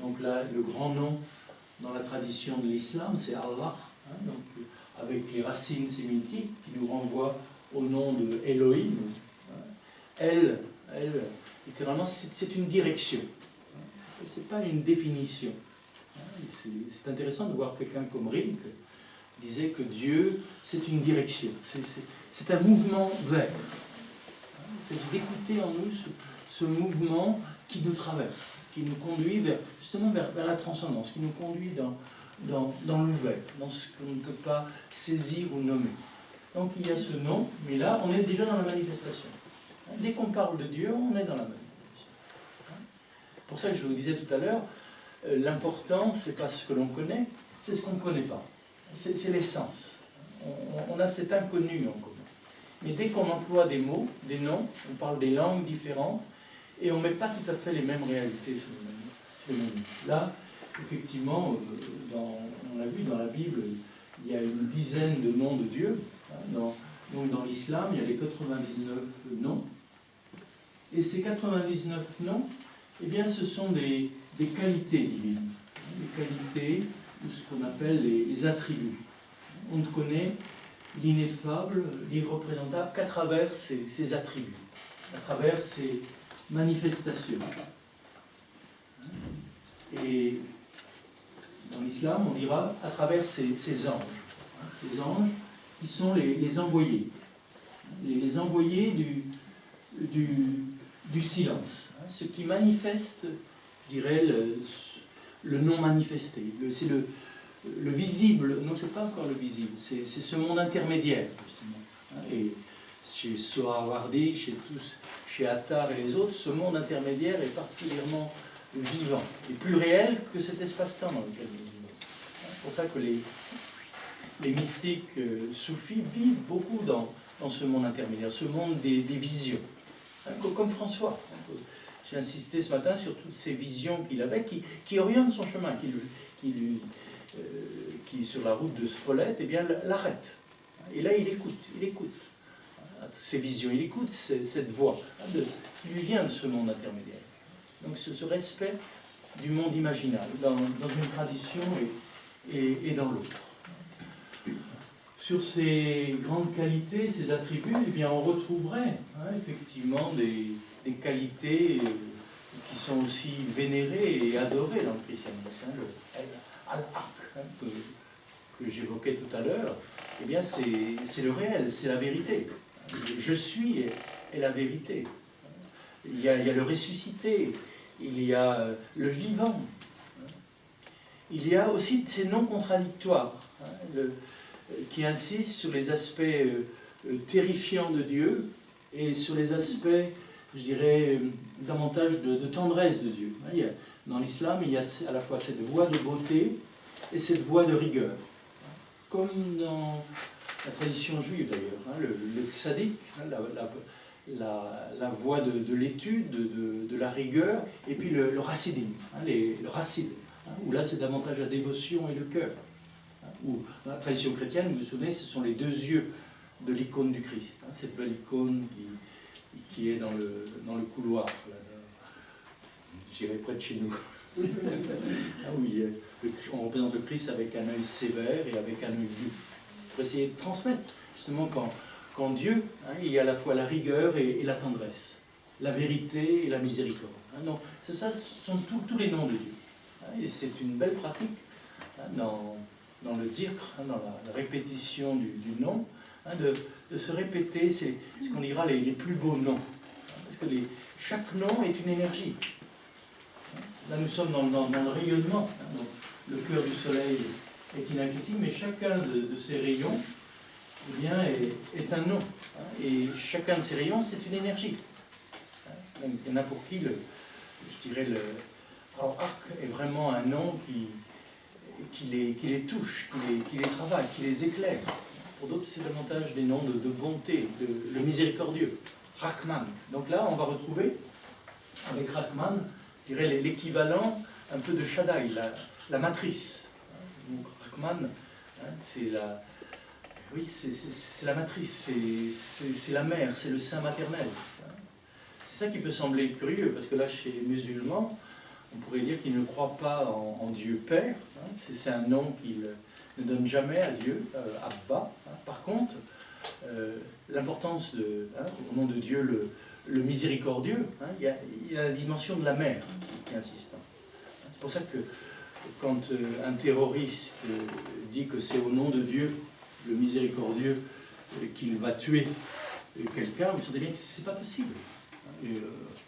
Donc là, le grand nom dans la tradition de l'islam, c'est Allah, donc, avec les racines sémitiques qui nous renvoient au nom de Elohim. Elle, littéralement, c'est une direction. Ce n'est pas une définition. C'est intéressant de voir quelqu'un comme Rilke disait que Dieu, c'est une direction. C'est un mouvement vers. C'est d'écouter en nous ce mouvement qui nous traverse, qui nous conduit justement vers la transcendance, qui nous conduit dans l'ouvert, dans ce qu'on ne peut pas saisir ou nommer. Donc il y a ce nom, mais là, on est déjà dans la manifestation. Dès qu'on parle de Dieu, on est dans la manifestation. Pour ça, je vous disais tout à l'heure, l'important, ce n'est pas ce que l'on connaît, c'est ce qu'on ne connaît pas. C'est l'essence. On a cet inconnu en commun. Mais dès qu'on emploie des mots, des noms, on parle des langues différentes, et on ne met pas tout à fait les mêmes réalités sur le même nom. Là, effectivement, on l'a vu dans la Bible, il y a une dizaine de noms de Dieu. Donc dans l'islam, il y a les 99 noms. Et ces 99 noms, eh bien, ce sont des qualités divines. Des qualités, ou ce qu'on appelle les attributs. On ne connaît l'ineffable, l'irreprésentable qu'à travers ces attributs, à travers ces manifestations. Et dans l'islam, on dira à travers ces anges. Ces anges qui sont les envoyés. Les envoyés du silence. Ce qui manifeste, je dirais, le non manifesté. C'est le visible, non, c'est pas encore le visible, c'est ce monde intermédiaire, justement. Et chez Sohrawardi, chez Attar et les autres, ce monde intermédiaire est particulièrement vivant, et plus réel que cet espace-temps dans lequel nous vivons. C'est pour ça que les mystiques soufis vivent beaucoup dans ce monde intermédiaire, ce monde des visions. Comme François. J'ai insisté ce matin sur toutes ces visions qu'il avait, qui orientent son chemin, qui sur la route de Spolète, eh bien, l'arrête. Et là, il écoute ces visions, il écoute cette voix qui lui vient de ce monde intermédiaire. Donc ce respect du monde imaginal, dans une tradition et dans l'autre. sur ces grandes qualités, ces attributs, eh bien, on retrouverait effectivement des qualités qui sont aussi vénérées et adorées dans le christianisme. Le al-haq que j'évoquais tout à l'heure, eh bien, c'est le réel, c'est la vérité. Je suis est la vérité. Il y a le ressuscité, il y a le vivant. Il y a aussi ces noms contradictoires qui insistent sur les aspects terrifiants de Dieu et sur les aspects, je dirais, davantage de tendresse de Dieu. Dans l'islam, il y a à la fois cette voie de beauté et cette voie de rigueur. Comme dans la tradition juive d'ailleurs, le tzaddik, la voie de l'étude, de la rigueur, et puis le chassidim, le chassid, où là c'est davantage la dévotion et le cœur. Où dans la tradition chrétienne, vous vous souvenez, ce sont les deux yeux de l'icône du Christ, cette belle icône qui est dans le couloir, j'irai près de chez nous. Oui, on représente le Christ avec un œil sévère et avec un œil doux. Pour essayer de transmettre justement qu'en Dieu, il y a à la fois la rigueur et la tendresse, la vérité et la miséricorde. Donc, ça, ce sont tous les noms de Dieu. Et c'est une belle pratique dans le zikr, dans la répétition du nom, de se répéter, c'est ce qu'on dira les plus beaux noms. Parce que chaque nom est une énergie. Là, nous sommes dans le rayonnement. Donc, le cœur du soleil est inaccessible, mais chacun de ces rayons eh bien, est un nom. Et chacun de ces rayons, c'est une énergie. Il y en a pour qui, je dirais, le al-haq est vraiment un nom qui les touche, qui les travaille, qui les éclaire. Pour d'autres, c'est davantage des noms de bonté, le miséricordieux, Rahman. Donc là, on va retrouver, avec Rahman, je dirais l'équivalent un peu de Shaddai, la matrice. Donc, Rahman, c'est la matrice, c'est la mère, c'est le sein maternel. C'est ça qui peut sembler curieux, parce que là, chez les musulmans, on pourrait dire qu'ils ne croient pas en Dieu Père. C'est un nom qu'ils ne donnent jamais à Dieu, Abba. Par contre, l'importance au nom de Dieu le miséricordieux, il y a la dimension de la mère qui insiste. C'est pour ça que quand un terroriste dit que c'est au nom de Dieu, le miséricordieux, qu'il va tuer quelqu'un, vous sentez bien que ce n'est pas possible.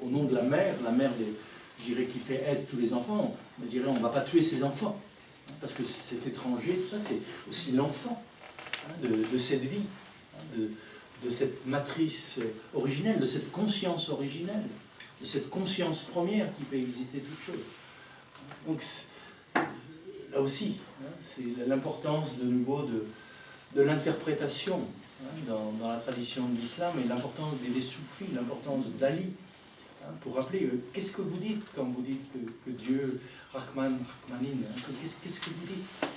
Au nom de la mère je dirais, qui fait aide tous les enfants, on dirait on ne va pas tuer ses enfants, parce que c'est étranger, tout ça, c'est aussi l'enfant de cette vie, de cette matrice originelle, de cette conscience originelle, de cette conscience première qui fait exister toute chose. Donc là aussi, c'est l'importance de nouveau de l'interprétation dans la tradition de l'islam et l'importance des soufis, l'importance d'Ali, pour rappeler qu'est-ce que vous dites quand vous dites que Dieu, Rahman, Rahmanin, qu'est-ce que vous dites?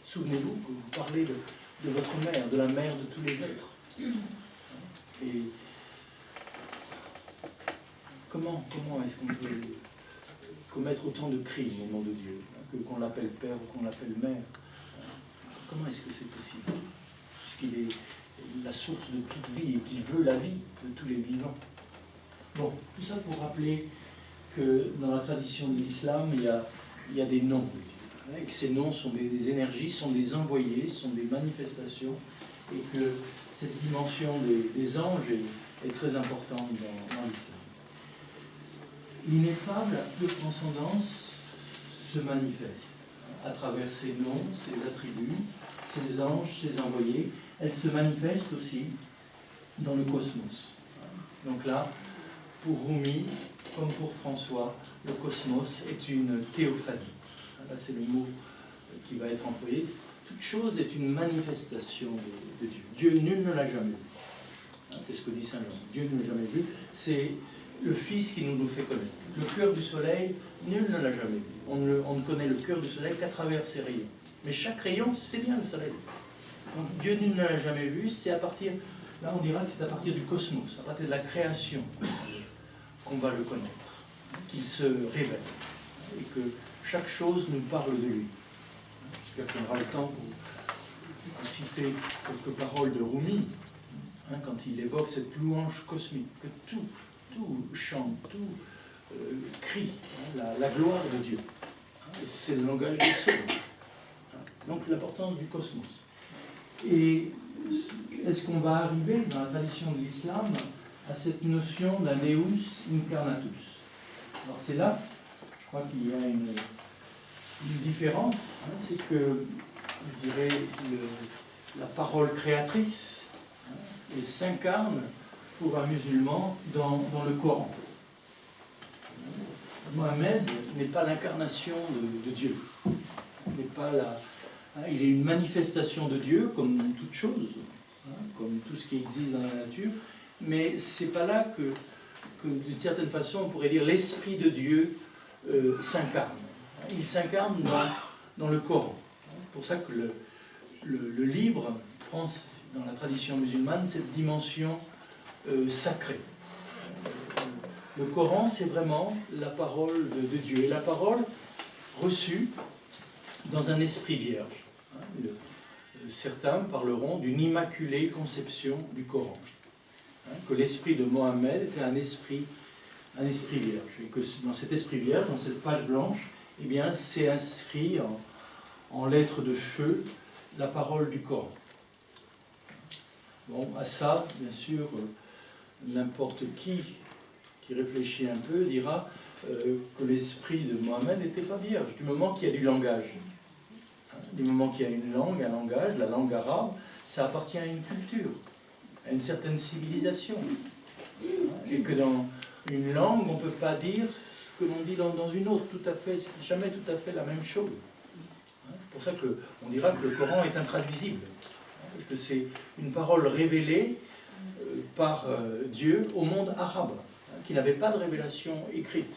Souvenez-vous que vous parlez de votre mère, de la mère de tous les êtres. Et comment est-ce qu'on peut commettre autant de crimes au nom de Dieu, qu'on l'appelle père ou qu'on l'appelle mère? Comment est-ce que c'est possible? Puisqu'il est la source de toute vie et qu'il veut la vie de tous les vivants. Bon, tout ça pour rappeler que dans la tradition de l'islam, il y a des noms. Et que ces noms sont des énergies, sont des envoyés, sont des manifestations, et que cette dimension des anges est très importante dans l'islam. L'ineffable de transcendance se manifeste à travers ces noms, ces attributs, ces anges, ces envoyés. Elle se manifeste aussi dans le cosmos. Donc là, pour Rumi, comme pour François, le cosmos est une théophanie. Là, c'est le mot qui va être employé. Toute chose est une manifestation de Dieu. Dieu, nul ne l'a jamais vu. C'est ce que dit Saint Jean. Dieu ne l'a jamais vu. C'est le Fils qui nous fait connaître. Le cœur du soleil, nul ne l'a jamais vu. On ne connaît le cœur du soleil qu'à travers ses rayons. Mais chaque rayon, c'est bien le soleil. Donc Dieu, nul ne l'a jamais vu. C'est à partir, là on dira que c'est à partir du cosmos, à partir de la création qu'on va le connaître, qu'il se révèle et que chaque chose nous parle de lui. J'espère qu'on aura le temps pour citer quelques paroles de Rumi, quand il évoque cette louange cosmique, que tout chante, tout crie la gloire de Dieu. C'est le langage du ciel. Donc l'importance du cosmos. Et est-ce qu'on va arriver dans la tradition de l'islam à cette notion d'un Deus incarnatus? Alors c'est là, je crois qu'il y a une différence, c'est que, je dirais, la parole créatrice s'incarne pour un musulman dans le Coran. Mohammed n'est pas l'incarnation de Dieu. Il est une manifestation de Dieu, comme toute chose, comme tout ce qui existe dans la nature, mais c'est pas là que d'une certaine façon, on pourrait dire, l'Esprit de Dieu s'incarne. Il s'incarne dans le Coran. C'est pour ça que le livre prend, dans la tradition musulmane, cette dimension sacrée. Le Coran, c'est vraiment la parole de Dieu, et la parole reçue dans un esprit vierge. Certains parleront d'une immaculée conception du Coran. Que l'esprit de Mohammed était un esprit vierge. Et que dans cet esprit vierge, dans cette page blanche, eh bien, c'est inscrit en lettres de feu la parole du Coran. Bon, à ça, bien sûr, n'importe qui réfléchit un peu dira que l'esprit de Mohammed n'était pas vierge, du moment qu'il y a du langage. Du moment qu'il y a une langue, un langage, la langue arabe, ça appartient à une culture, à une certaine civilisation. Et que dans une langue, on ne peut pas dire ce que l'on dit dans une autre, c'est jamais tout à fait la même chose. C'est pour ça qu'on dira que le Coran est intraduisible, parce que c'est une parole révélée par Dieu au monde arabe, qui n'avait pas de révélation écrite.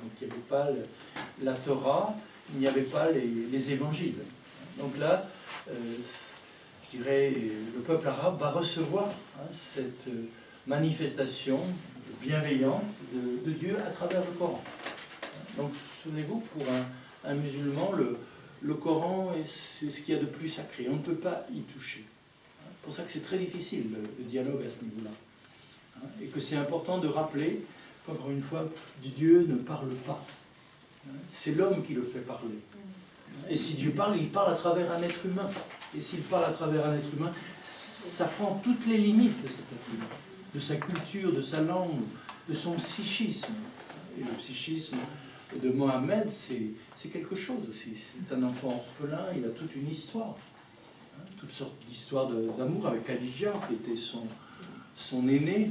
Donc il n'y avait pas la Torah, il n'y avait pas les évangiles. Donc là, je dirais, le peuple arabe va recevoir cette manifestation bienveillante de Dieu à travers le Coran. Donc souvenez-vous, pour un musulman, le Coran, c'est ce qu'il y a de plus sacré. On ne peut pas y toucher. C'est pour ça que c'est très difficile, le dialogue à ce niveau-là. Et que c'est important de rappeler qu'encore une fois, Dieu ne parle pas. C'est l'homme qui le fait parler. Et si Dieu parle, il parle à travers un être humain. Et s'il parle à travers un être humain, ça prend toutes les limites de cet être humain, de sa culture, de sa langue, de son psychisme. Et le psychisme de Mohammed, c'est quelque chose aussi. C'est un enfant orphelin, il a toute une histoire. Toutes sortes d'histoires d'amour avec Khadija, qui était son aîné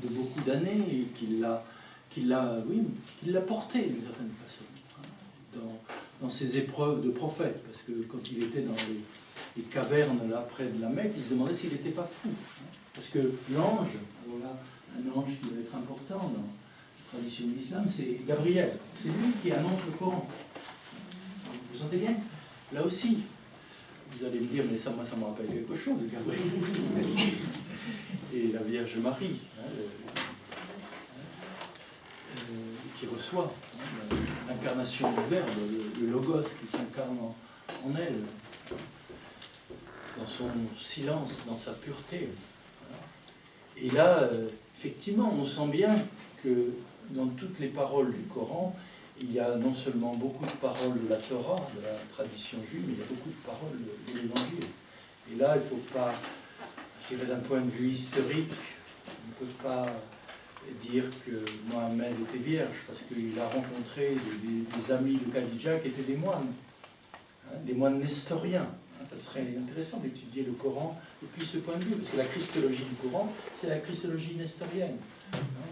de beaucoup d'années, et qu'il l'a porté d'une certaine façon, dans ses épreuves de prophète, parce que quand il était dans les cavernes là près de la Mecque, il se demandait s'il n'était pas fou. Parce que l'ange, voilà, un ange qui va être important dans la tradition de l'islam, c'est Gabriel. C'est lui qui annonce le Coran. Vous sentez bien? Là aussi, vous allez me dire, mais ça, moi, ça me rappelle quelque chose, Gabriel. Et la Vierge Marie, qui reçoit l'incarnation du Verbe, le Logos qui s'incarne en elle, dans son silence, dans sa pureté. Et là, effectivement, on sent bien que dans toutes les paroles du Coran, il y a non seulement beaucoup de paroles de la Torah, de la tradition juive, mais il y a beaucoup de paroles de l'Évangile. Et là, il ne faut pas, je dirais d'un point de vue historique, on ne peut pas dire que Mohammed était vierge, parce qu'il a rencontré des amis de Khadija qui étaient des moines nestoriens. Ça serait intéressant d'étudier le Coran depuis ce point de vue, parce que la christologie du Coran, c'est la christologie nestorienne.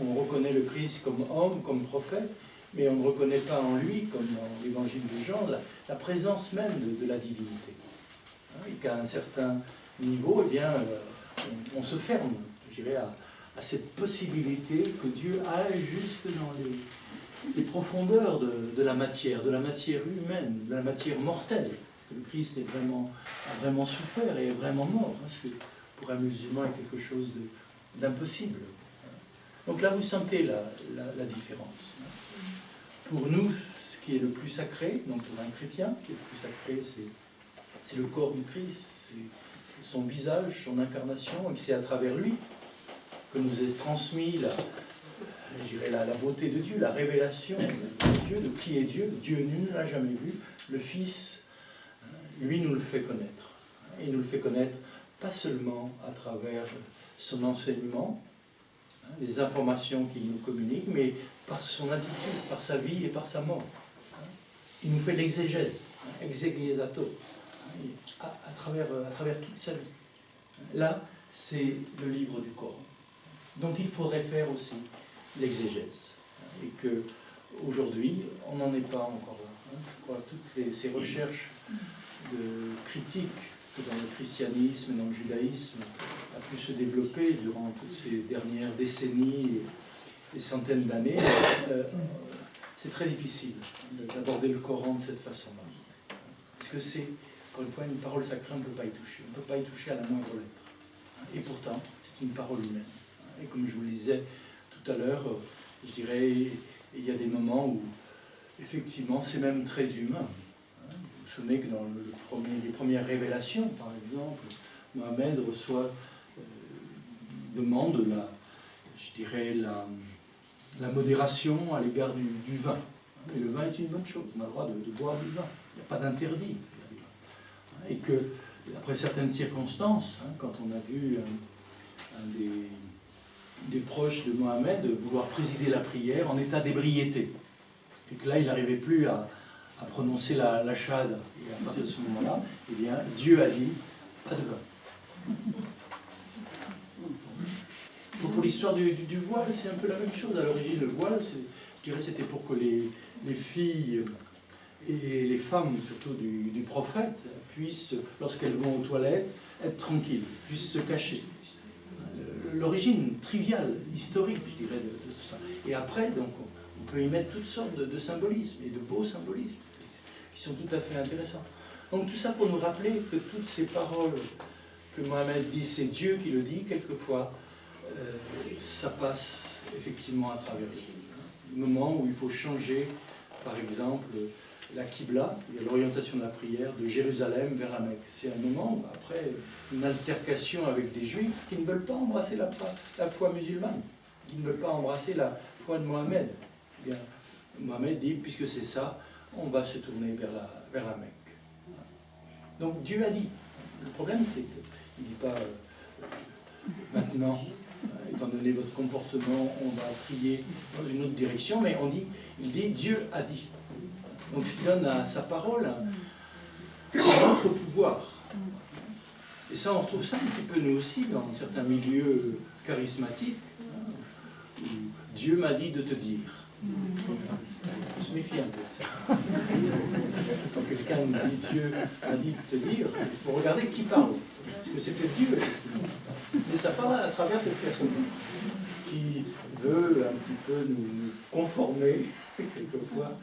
On reconnaît le Christ comme homme, comme prophète, mais on ne reconnaît pas en lui, comme dans l'évangile de Jean, la présence même de la divinité. Et qu'à un certain niveau, eh bien, on se ferme, je dirais, à cette possibilité que Dieu aille jusque dans les profondeurs de la matière humaine, de la matière mortelle. Parce que le Christ a vraiment souffert et est vraiment mort. Parce que pour un musulman, il y a quelque chose d'impossible. Donc là, vous sentez la différence. Pour nous, ce qui est le plus sacré, donc pour un chrétien, ce qui est le plus sacré, c'est le corps du Christ, c'est son visage, son incarnation, et que c'est à travers lui que nous est transmis la beauté de Dieu, la révélation de Dieu, de qui est Dieu. Dieu nul ne l'a jamais vu. Le Fils, lui, nous le fait connaître. Il nous le fait connaître pas seulement à travers son enseignement, les informations qu'il nous communique, mais par son attitude, par sa vie et par sa mort. Il nous fait l'exégèse, exégésato, à travers toute sa vie. Là, c'est le livre du Coran, dont il faudrait faire aussi l'exégèse. Et que aujourd'hui, on n'en est pas encore là. Je crois que toutes ces recherches de critique que dans le christianisme et dans le judaïsme a pu se développer durant toutes ces dernières décennies et centaines d'années, c'est très difficile d'aborder le Coran de cette façon-là. Parce que c'est, encore une fois, une parole sacrée, on ne peut pas y toucher. On ne peut pas y toucher à la moindre lettre. Et pourtant, c'est une parole humaine. Et comme je vous le disais tout à l'heure, je dirais, il y a des moments où, effectivement, c'est même très humain. Vous vous souvenez que dans les premières révélations, par exemple, Mohamed demande la modération à l'égard du vin. Mais le vin est une bonne chose, on a le droit de boire du vin, il n'y a pas d'interdit. Et que, après certaines circonstances, quand on a vu un des proches de Mohamed vouloir présider la prière en état d'ébriété, et que là il n'arrivait plus à prononcer la shahada, et à partir de ce moment-là, eh bien, Dieu a dit pas de vin. Pour l'histoire du voile, c'est un peu la même chose. À l'origine, le voile, je dirais, c'était pour que les filles et les femmes, surtout du prophète, puissent, lorsqu'elles vont aux toilettes, être tranquilles, puissent se cacher. L'origine triviale, historique, je dirais, de tout ça. Et après, donc, on peut y mettre toutes sortes de symbolismes, et de beaux symbolismes, qui sont tout à fait intéressants. Donc tout ça pour nous rappeler que toutes ces paroles que Mohamed dit, c'est Dieu qui le dit, quelquefois, ça passe effectivement à travers lui. Le moment où il faut changer, par exemple, la Qibla, l'orientation de la prière, de Jérusalem vers la Mecque. C'est un moment, après une altercation avec des Juifs qui ne veulent pas embrasser la foi musulmane, qui ne veulent pas embrasser la foi de Mohamed. Eh bien, Mohamed dit, puisque c'est ça, on va se tourner vers la Mecque. Donc Dieu a dit. Le problème, c'est qu'il ne dit pas maintenant, étant donné votre comportement, on va prier dans une autre direction, mais il dit Dieu a dit. Donc ce qui donne à sa parole un autre pouvoir. Et ça, on retrouve ça un petit peu nous aussi dans certains milieux charismatiques, où Dieu m'a dit de te dire. On se méfie un peu. Quand quelqu'un nous dit Dieu m'a dit de te dire, il faut regarder qui parle. Parce que c'est peut-être Dieu, effectivement. Mais ça parle à travers cette personne qui veut un petit peu nous conformer, quelquefois,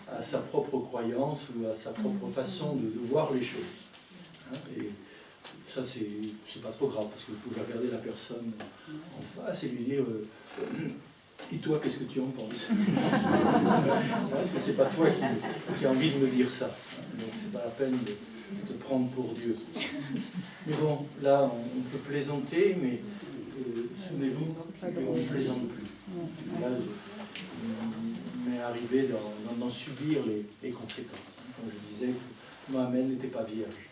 à sa propre croyance ou à sa propre façon de voir les choses. Et ça, c'est pas trop grave, parce que vous pouvez regarder la personne en face et lui dire et toi, qu'est-ce que tu en penses? Parce que c'est pas toi qui as envie de me dire ça. Donc c'est pas la peine de te prendre pour Dieu. Mais bon, là, on peut plaisanter, mais souvenez-vous, on ne plaisante plus. Là, on est arrivé d'en subir les conséquences. Comme je disais, que Mohamed n'était pas vierge.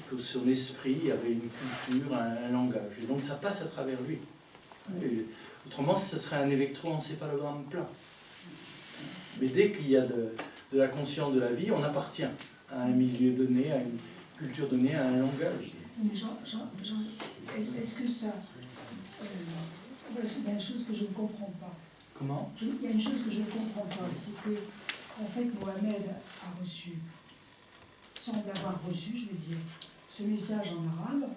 Que son esprit avait une culture, un langage. Et donc ça passe à travers lui. Et autrement, ce serait un électroencéphalogramme plat. Mais dès qu'il y a de la conscience de la vie, on appartient à un milieu donné, à une culture donnée, à un langage. Mais est-ce que ça... il y a une chose que je ne comprends pas. Comment? Il y a une chose que je ne comprends pas, c'est que, en fait, Mohamed a reçu, semble avoir reçu, je veux dire, ce message en arabe,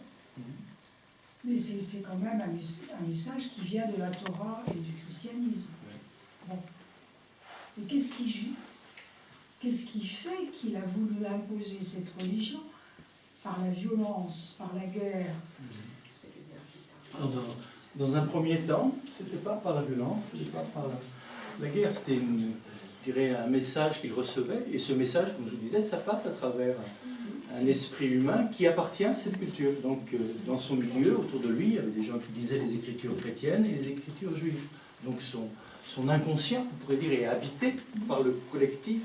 mais c'est quand même un message qui vient de la Torah et du christianisme. Bon. Et qu'est-ce qui fait qu'il a voulu imposer cette religion par la violence, par la guerre? Alors, dans un premier temps, ce n'était pas par la violence, ce n'était pas par la guerre, c'était je dirais, un message qu'il recevait, et ce message, comme je vous disais, ça passe à travers un esprit humain qui appartient à cette culture. Donc, dans son milieu, autour de lui, il y avait des gens qui lisaient les écritures chrétiennes et les écritures juives. Donc, son inconscient, on pourrait dire, est habité par le collectif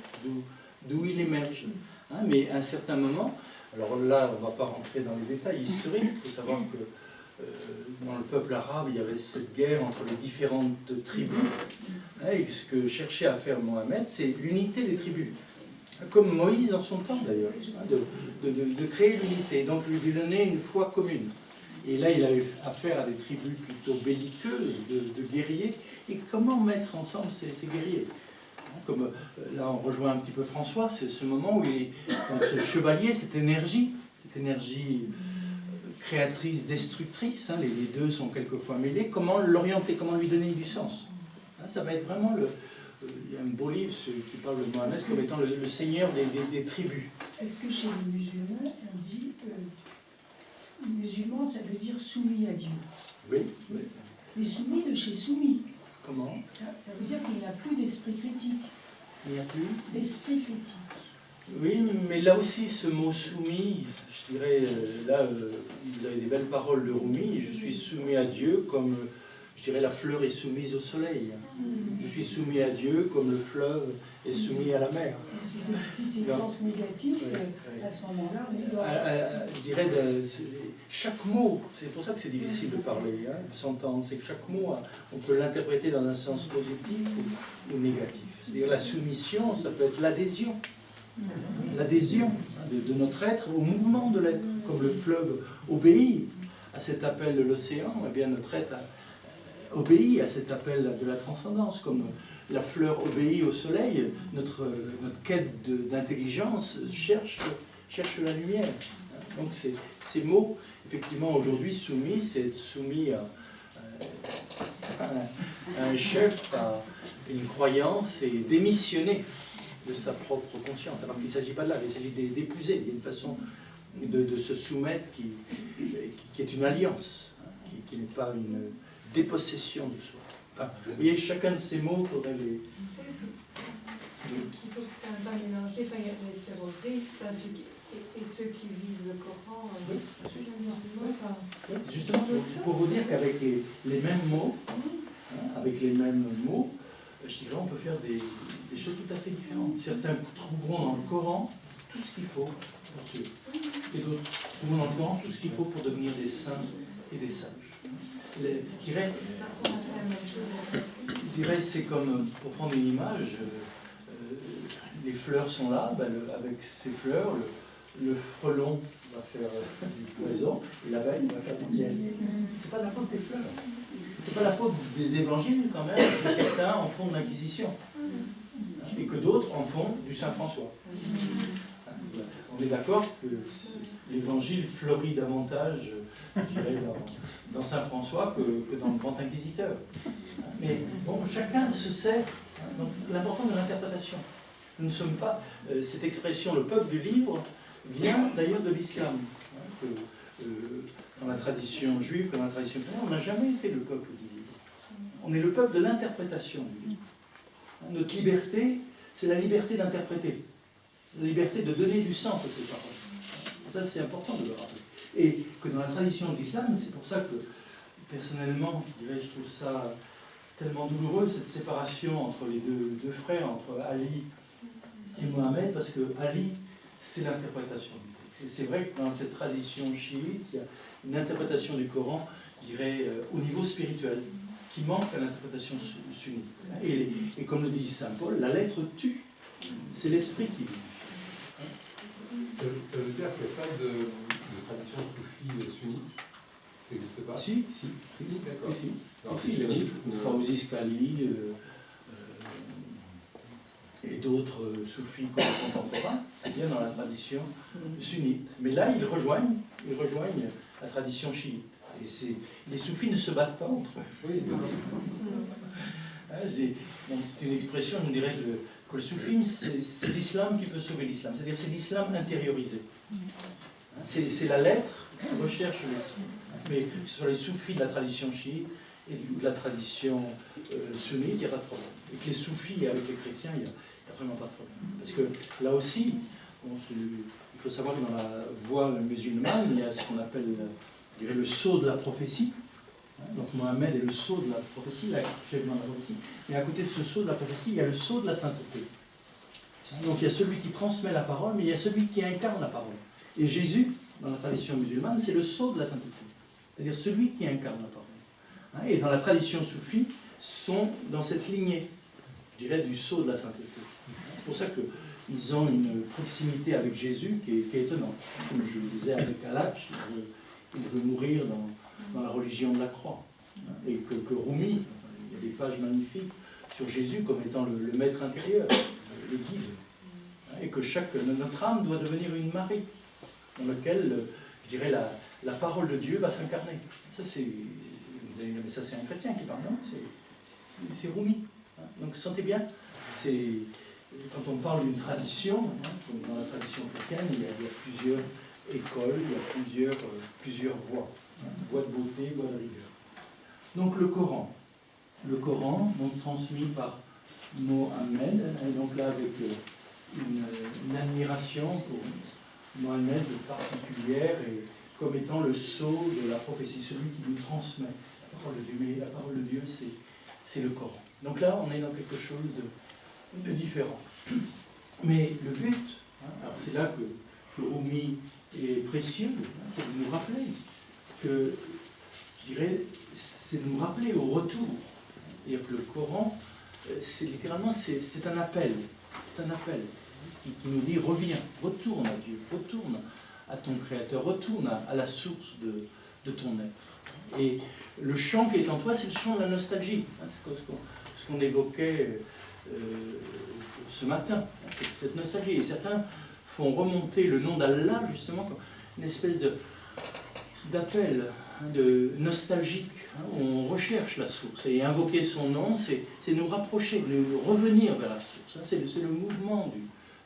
d'où il émerge. Hein, mais à un certain moment, alors là, on ne va pas rentrer dans les détails historiques, il faut savoir que dans le peuple arabe, il y avait cette guerre entre les différentes tribus. Et ce que cherchait à faire Mohammed, c'est l'unité des tribus. Comme Moïse en son temps d'ailleurs, de créer l'unité, donc lui donner une foi commune. Et là, il a eu affaire à des tribus plutôt belliqueuses, de guerriers. Et comment mettre ensemble ces guerriers? Comme là, on rejoint un petit peu François, c'est ce moment où il est, donc ce chevalier, cette énergie créatrice, destructrice, hein, les deux sont quelquefois mêlés, comment l'orienter, comment lui donner du sens. Hein, ça va être vraiment il y a un beau livre qui parle de Mohammed comme étant le seigneur des tribus. Est-ce que chez les musulmans, on dit musulman, ça veut dire soumis à Dieu? Oui. Oui. Mais soumis de chez soumis. Comment? Ça veut dire qu'il n'y a plus d'esprit critique. Il n'y a plus d'esprit critique. Oui, mais là aussi, ce mot soumis, je dirais, là, vous avez des belles paroles de Rumi, je suis soumis à Dieu comme, je dirais, la fleur est soumise au soleil. Je suis soumis à Dieu comme le fleuve est soumis à la mer. Si c'est le sens négatif, à ce moment-là, on doit... Je dirais, chaque mot, c'est pour ça que c'est difficile de parler, hein, de s'entendre, c'est que chaque mot, on peut l'interpréter dans un sens positif ou négatif. C'est-à-dire la soumission, ça peut être l'adhésion. L'adhésion de notre être au mouvement de l'être, comme le fleuve obéit à cet appel de l'océan, et bien notre être obéit à cet appel de la transcendance, comme la fleur obéit au soleil, notre quête d'intelligence cherche la lumière. Donc ces mots, effectivement, aujourd'hui soumis, c'est être soumis à un chef, à une croyance et démissionner de sa propre conscience. Alors qu'il ne s'agit pas de là, il s'agit d'épouser. Il y a une façon de se soumettre qui est une alliance, hein, qui n'est pas une dépossession de soi. Enfin, vous voyez, chacun de ces mots, il faudrait les... Il faut que c'est un pas mélangé. Enfin, il y a les terroristes et ceux qui vivent le Coran. Oui. Enfin, Justement, pour vous dire qu'avec les mêmes mots, je dirais on peut faire des choses tout à fait différentes. Certains trouveront dans le Coran tout ce qu'il faut pour Dieu. Et d'autres trouveront dans le Coran tout ce qu'il faut pour devenir des saints et des sages. Je dirais c'est comme, pour prendre une image, les fleurs sont là, avec ces fleurs, le frelon va faire du poison et l'abeille va faire du miel. C'est pas la faute des fleurs. C'est pas la faute des évangiles quand même, que certains en font de l'Inquisition et que d'autres en font du Saint-François. On est d'accord que l'évangile fleurit davantage, je dirais, dans Saint-François que dans le Grand Inquisiteur. Mais bon, chacun se sert. Donc, l'important de l'interprétation. Nous ne sommes pas... cette expression, le peuple du livre, vient d'ailleurs de l'islam. Dans la tradition juive, dans la tradition chrétienne, on n'a jamais été le peuple du livre. On est le peuple de l'interprétation du livre. Notre liberté, c'est la liberté d'interpréter. La liberté de donner du sens à ces paroles. Ça, c'est important de le rappeler. Et que dans la tradition de l'islam, c'est pour ça que, personnellement, je trouve ça tellement douloureux, cette séparation entre les deux frères, entre Ali et Mohammed, parce que Ali, c'est l'interprétation du texte. Et c'est vrai que dans cette tradition chiite, il y a une interprétation du Coran, je dirais, au niveau spirituel, qui manque à l'interprétation sunnite. Et comme le dit saint Paul, la lettre tue. C'est l'esprit qui vit. Ça veut dire qu'il n'y a pas de tradition soufie sunnite? Ça n'existe pas? Si, d'accord. Alors, si. Sunnite, Fawzi Skali et d'autres soufis contemporains viennent dans la tradition sunnite. Mais là, ils rejoignent la tradition chiite. Et les soufis ne se battent pas entre eux. Oui, c'est une expression, on dirait que le soufisme, c'est l'islam qui peut sauver l'islam. C'est-à-dire c'est l'islam intériorisé. C'est la lettre qui recherche l'esprit. Mais sur les soufis de la tradition chiite, et de la tradition sunnite, il n'y a pas de problème. Et que les soufis avec les chrétiens, il n'y a vraiment pas de problème. Parce que là aussi, bon, il faut savoir que dans la voie musulmane, il y a ce qu'on appelle, je dirais, le sceau de la prophétie. Donc Mohammed est le sceau de la prophétie, l'achèvement de la prophétie. Mais à côté de ce sceau de la prophétie, il y a le sceau de la sainteté. Donc il y a celui qui transmet la parole, mais il y a celui qui incarne la parole. Et Jésus, dans la tradition musulmane, c'est le sceau de la sainteté. C'est-à-dire celui qui incarne la parole. Et dans la tradition soufie, sont dans cette lignée, je dirais, du sceau de la sainteté. C'est pour ça qu'ils ont une proximité avec Jésus qui est étonnante. Comme je le disais avec Al-Hajj, il veut mourir dans la religion de la croix. Et que Rumi, il y a des pages magnifiques sur Jésus comme étant le maître intérieur, le guide. Et que notre âme doit devenir une Marie, dans laquelle, je dirais, la parole de Dieu va s'incarner. Ça, c'est un chrétien qui parle, non? C'est Rumi. Donc, sentez bien, quand on parle d'une tradition, comme dans la tradition chrétienne, il y a plusieurs écoles, il y a plusieurs voies. Voie de beauté, voie de rigueur. Donc, le Coran, donc transmis par Mohammed, et donc là, avec une admiration pour Mohammed particulière et comme étant le sceau de la prophétie, celui qui nous transmet la parole de Dieu. Mais la parole de Dieu, c'est le Coran. Donc là, on est dans quelque chose de différent. Mais le but, alors c'est là que Rumi est précieux, c'est de nous rappeler que, je dirais, c'est de nous rappeler au retour. C'est-à-dire que le Coran, c'est littéralement, c'est un appel. C'est un appel qui nous dit reviens, retourne à Dieu, retourne à ton Créateur, retourne à la source de ton être. Et le chant qui est en toi, c'est le chant de la nostalgie. Ce qu'on évoquait ce matin, cette nostalgie. Et certains font remonter le nom d'Allah, justement, comme une espèce d'appel de nostalgique, où on recherche la source. Et invoquer son nom, c'est nous rapprocher, nous revenir vers la source. C'est le mouvement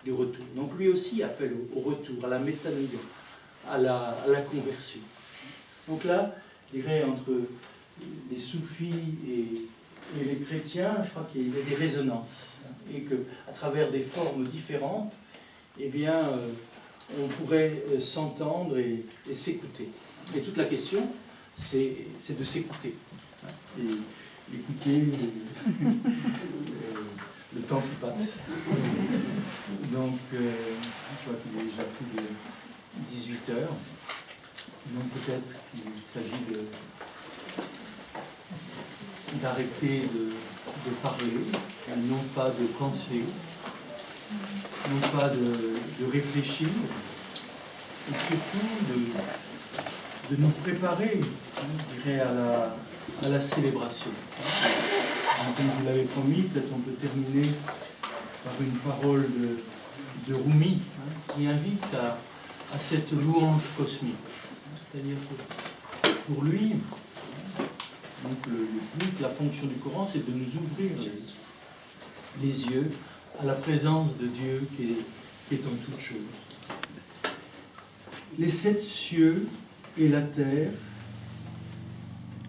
du retour. Donc lui aussi appelle au retour, à la métanoïa, à la conversion. Donc là, je dirais, entre les soufis et les chrétiens, je crois qu'il y a des résonances. Et qu'à travers des formes différentes, eh bien, on pourrait s'entendre et s'écouter. Et toute la question, c'est de s'écouter. Et d'écouter le temps qui passe. Donc, je crois qu'il est déjà plus de 18 heures. Donc peut-être qu'il s'agit d'arrêter de parler, non pas de penser, non pas de réfléchir, et surtout de nous préparer, je dirais, à la célébration. Donc, comme je vous l'avais promis, peut-être on peut terminer par une parole de Rumi, qui invite à cette louange cosmique. C'est-à-dire que pour lui, donc le but, la fonction du Coran, c'est de nous ouvrir les yeux à la présence de Dieu qui est en toutes choses. Les 7 cieux et la terre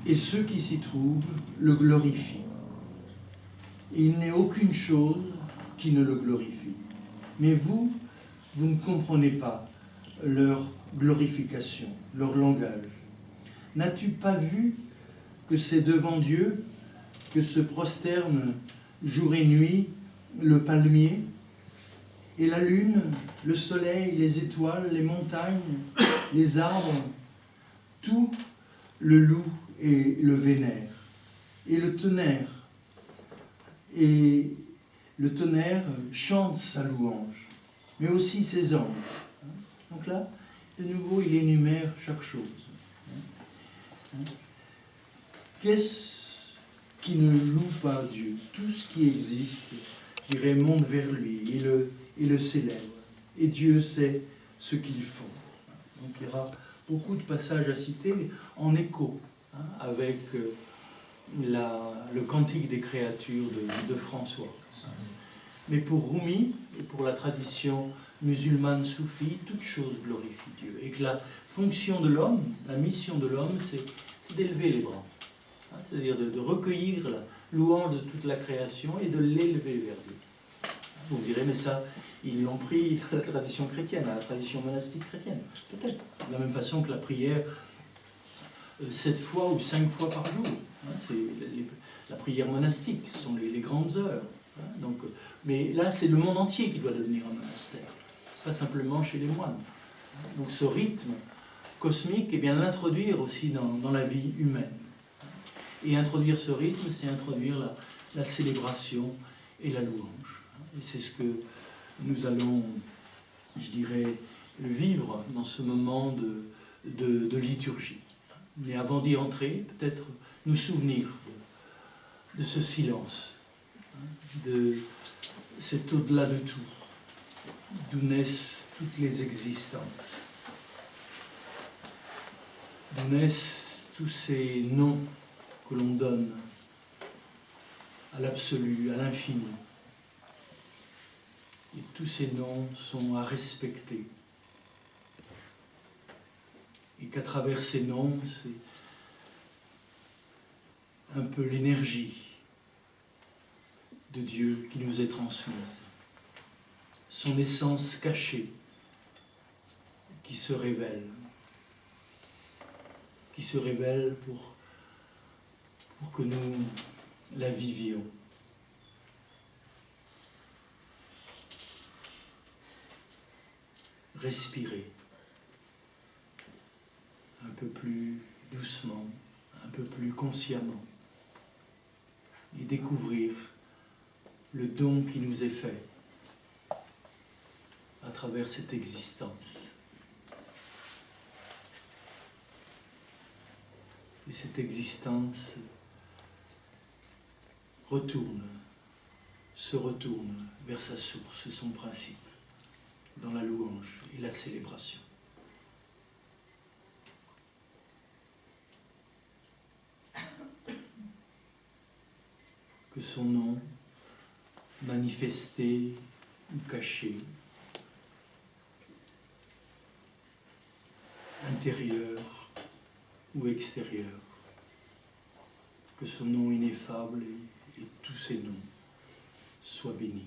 et ceux qui s'y trouvent le glorifient. Et il n'est aucune chose qui ne le glorifie. Mais vous ne comprenez pas leur glorification, leur langage. N'as-tu pas vu que c'est devant Dieu que se prosterne jour et nuit le palmier, et la lune, le soleil, les étoiles, les montagnes, les arbres, tout le loue et le vénère, et le tonnerre chante sa louange, mais aussi ses anges. Donc là, de nouveau, il énumère chaque chose. Qu'est-ce qui ne loue pas Dieu? Tout ce qui existe, je dirais, monte vers lui et le célèbre. Et Dieu sait ce qu'ils font. Donc il y aura beaucoup de passages à citer en écho avec le cantique des créatures de François. Mais pour Rumi et pour la tradition musulmane soufie, toute chose glorifie Dieu. Et que la fonction de l'homme, la mission de l'homme, c'est d'élever les bras. hein, c'est-à-dire de recueillir la louange de toute la création et de l'élever vers Dieu. Vous me direz, mais ça, ils l'ont pris à la tradition chrétienne, à la tradition monastique chrétienne. Peut-être. De la même façon que la prière 7 fois ou 5 fois par jour. Hein, c'est la prière monastique, ce sont les grandes heures. Hein, donc, mais là, c'est le monde entier qui doit devenir un monastère, pas simplement chez les moines. Donc ce rythme cosmique, eh bien l'introduire aussi dans la vie humaine. Et introduire ce rythme, c'est introduire la célébration et la louange. Et c'est ce que nous allons, je dirais, vivre dans ce moment de liturgie. Mais avant d'y entrer, peut-être nous souvenir de ce silence, de cet au-delà de tout, d'où naissent toutes les existences, d'où naissent tous ces noms que l'on donne à l'absolu, à l'infini. Et tous ces noms sont à respecter. Et qu'à travers ces noms, c'est un peu l'énergie de Dieu qui nous est transmise. Son essence cachée qui se révèle pour que nous la vivions. Respirer un peu plus doucement, un peu plus consciemment, et découvrir le don qui nous est fait à travers cette existence. Et cette existence se retourne vers sa source, son principe, dans la louange et la célébration. Que son nom, manifesté ou caché, intérieur ou extérieur, que son nom ineffable et tous ses noms soient bénis.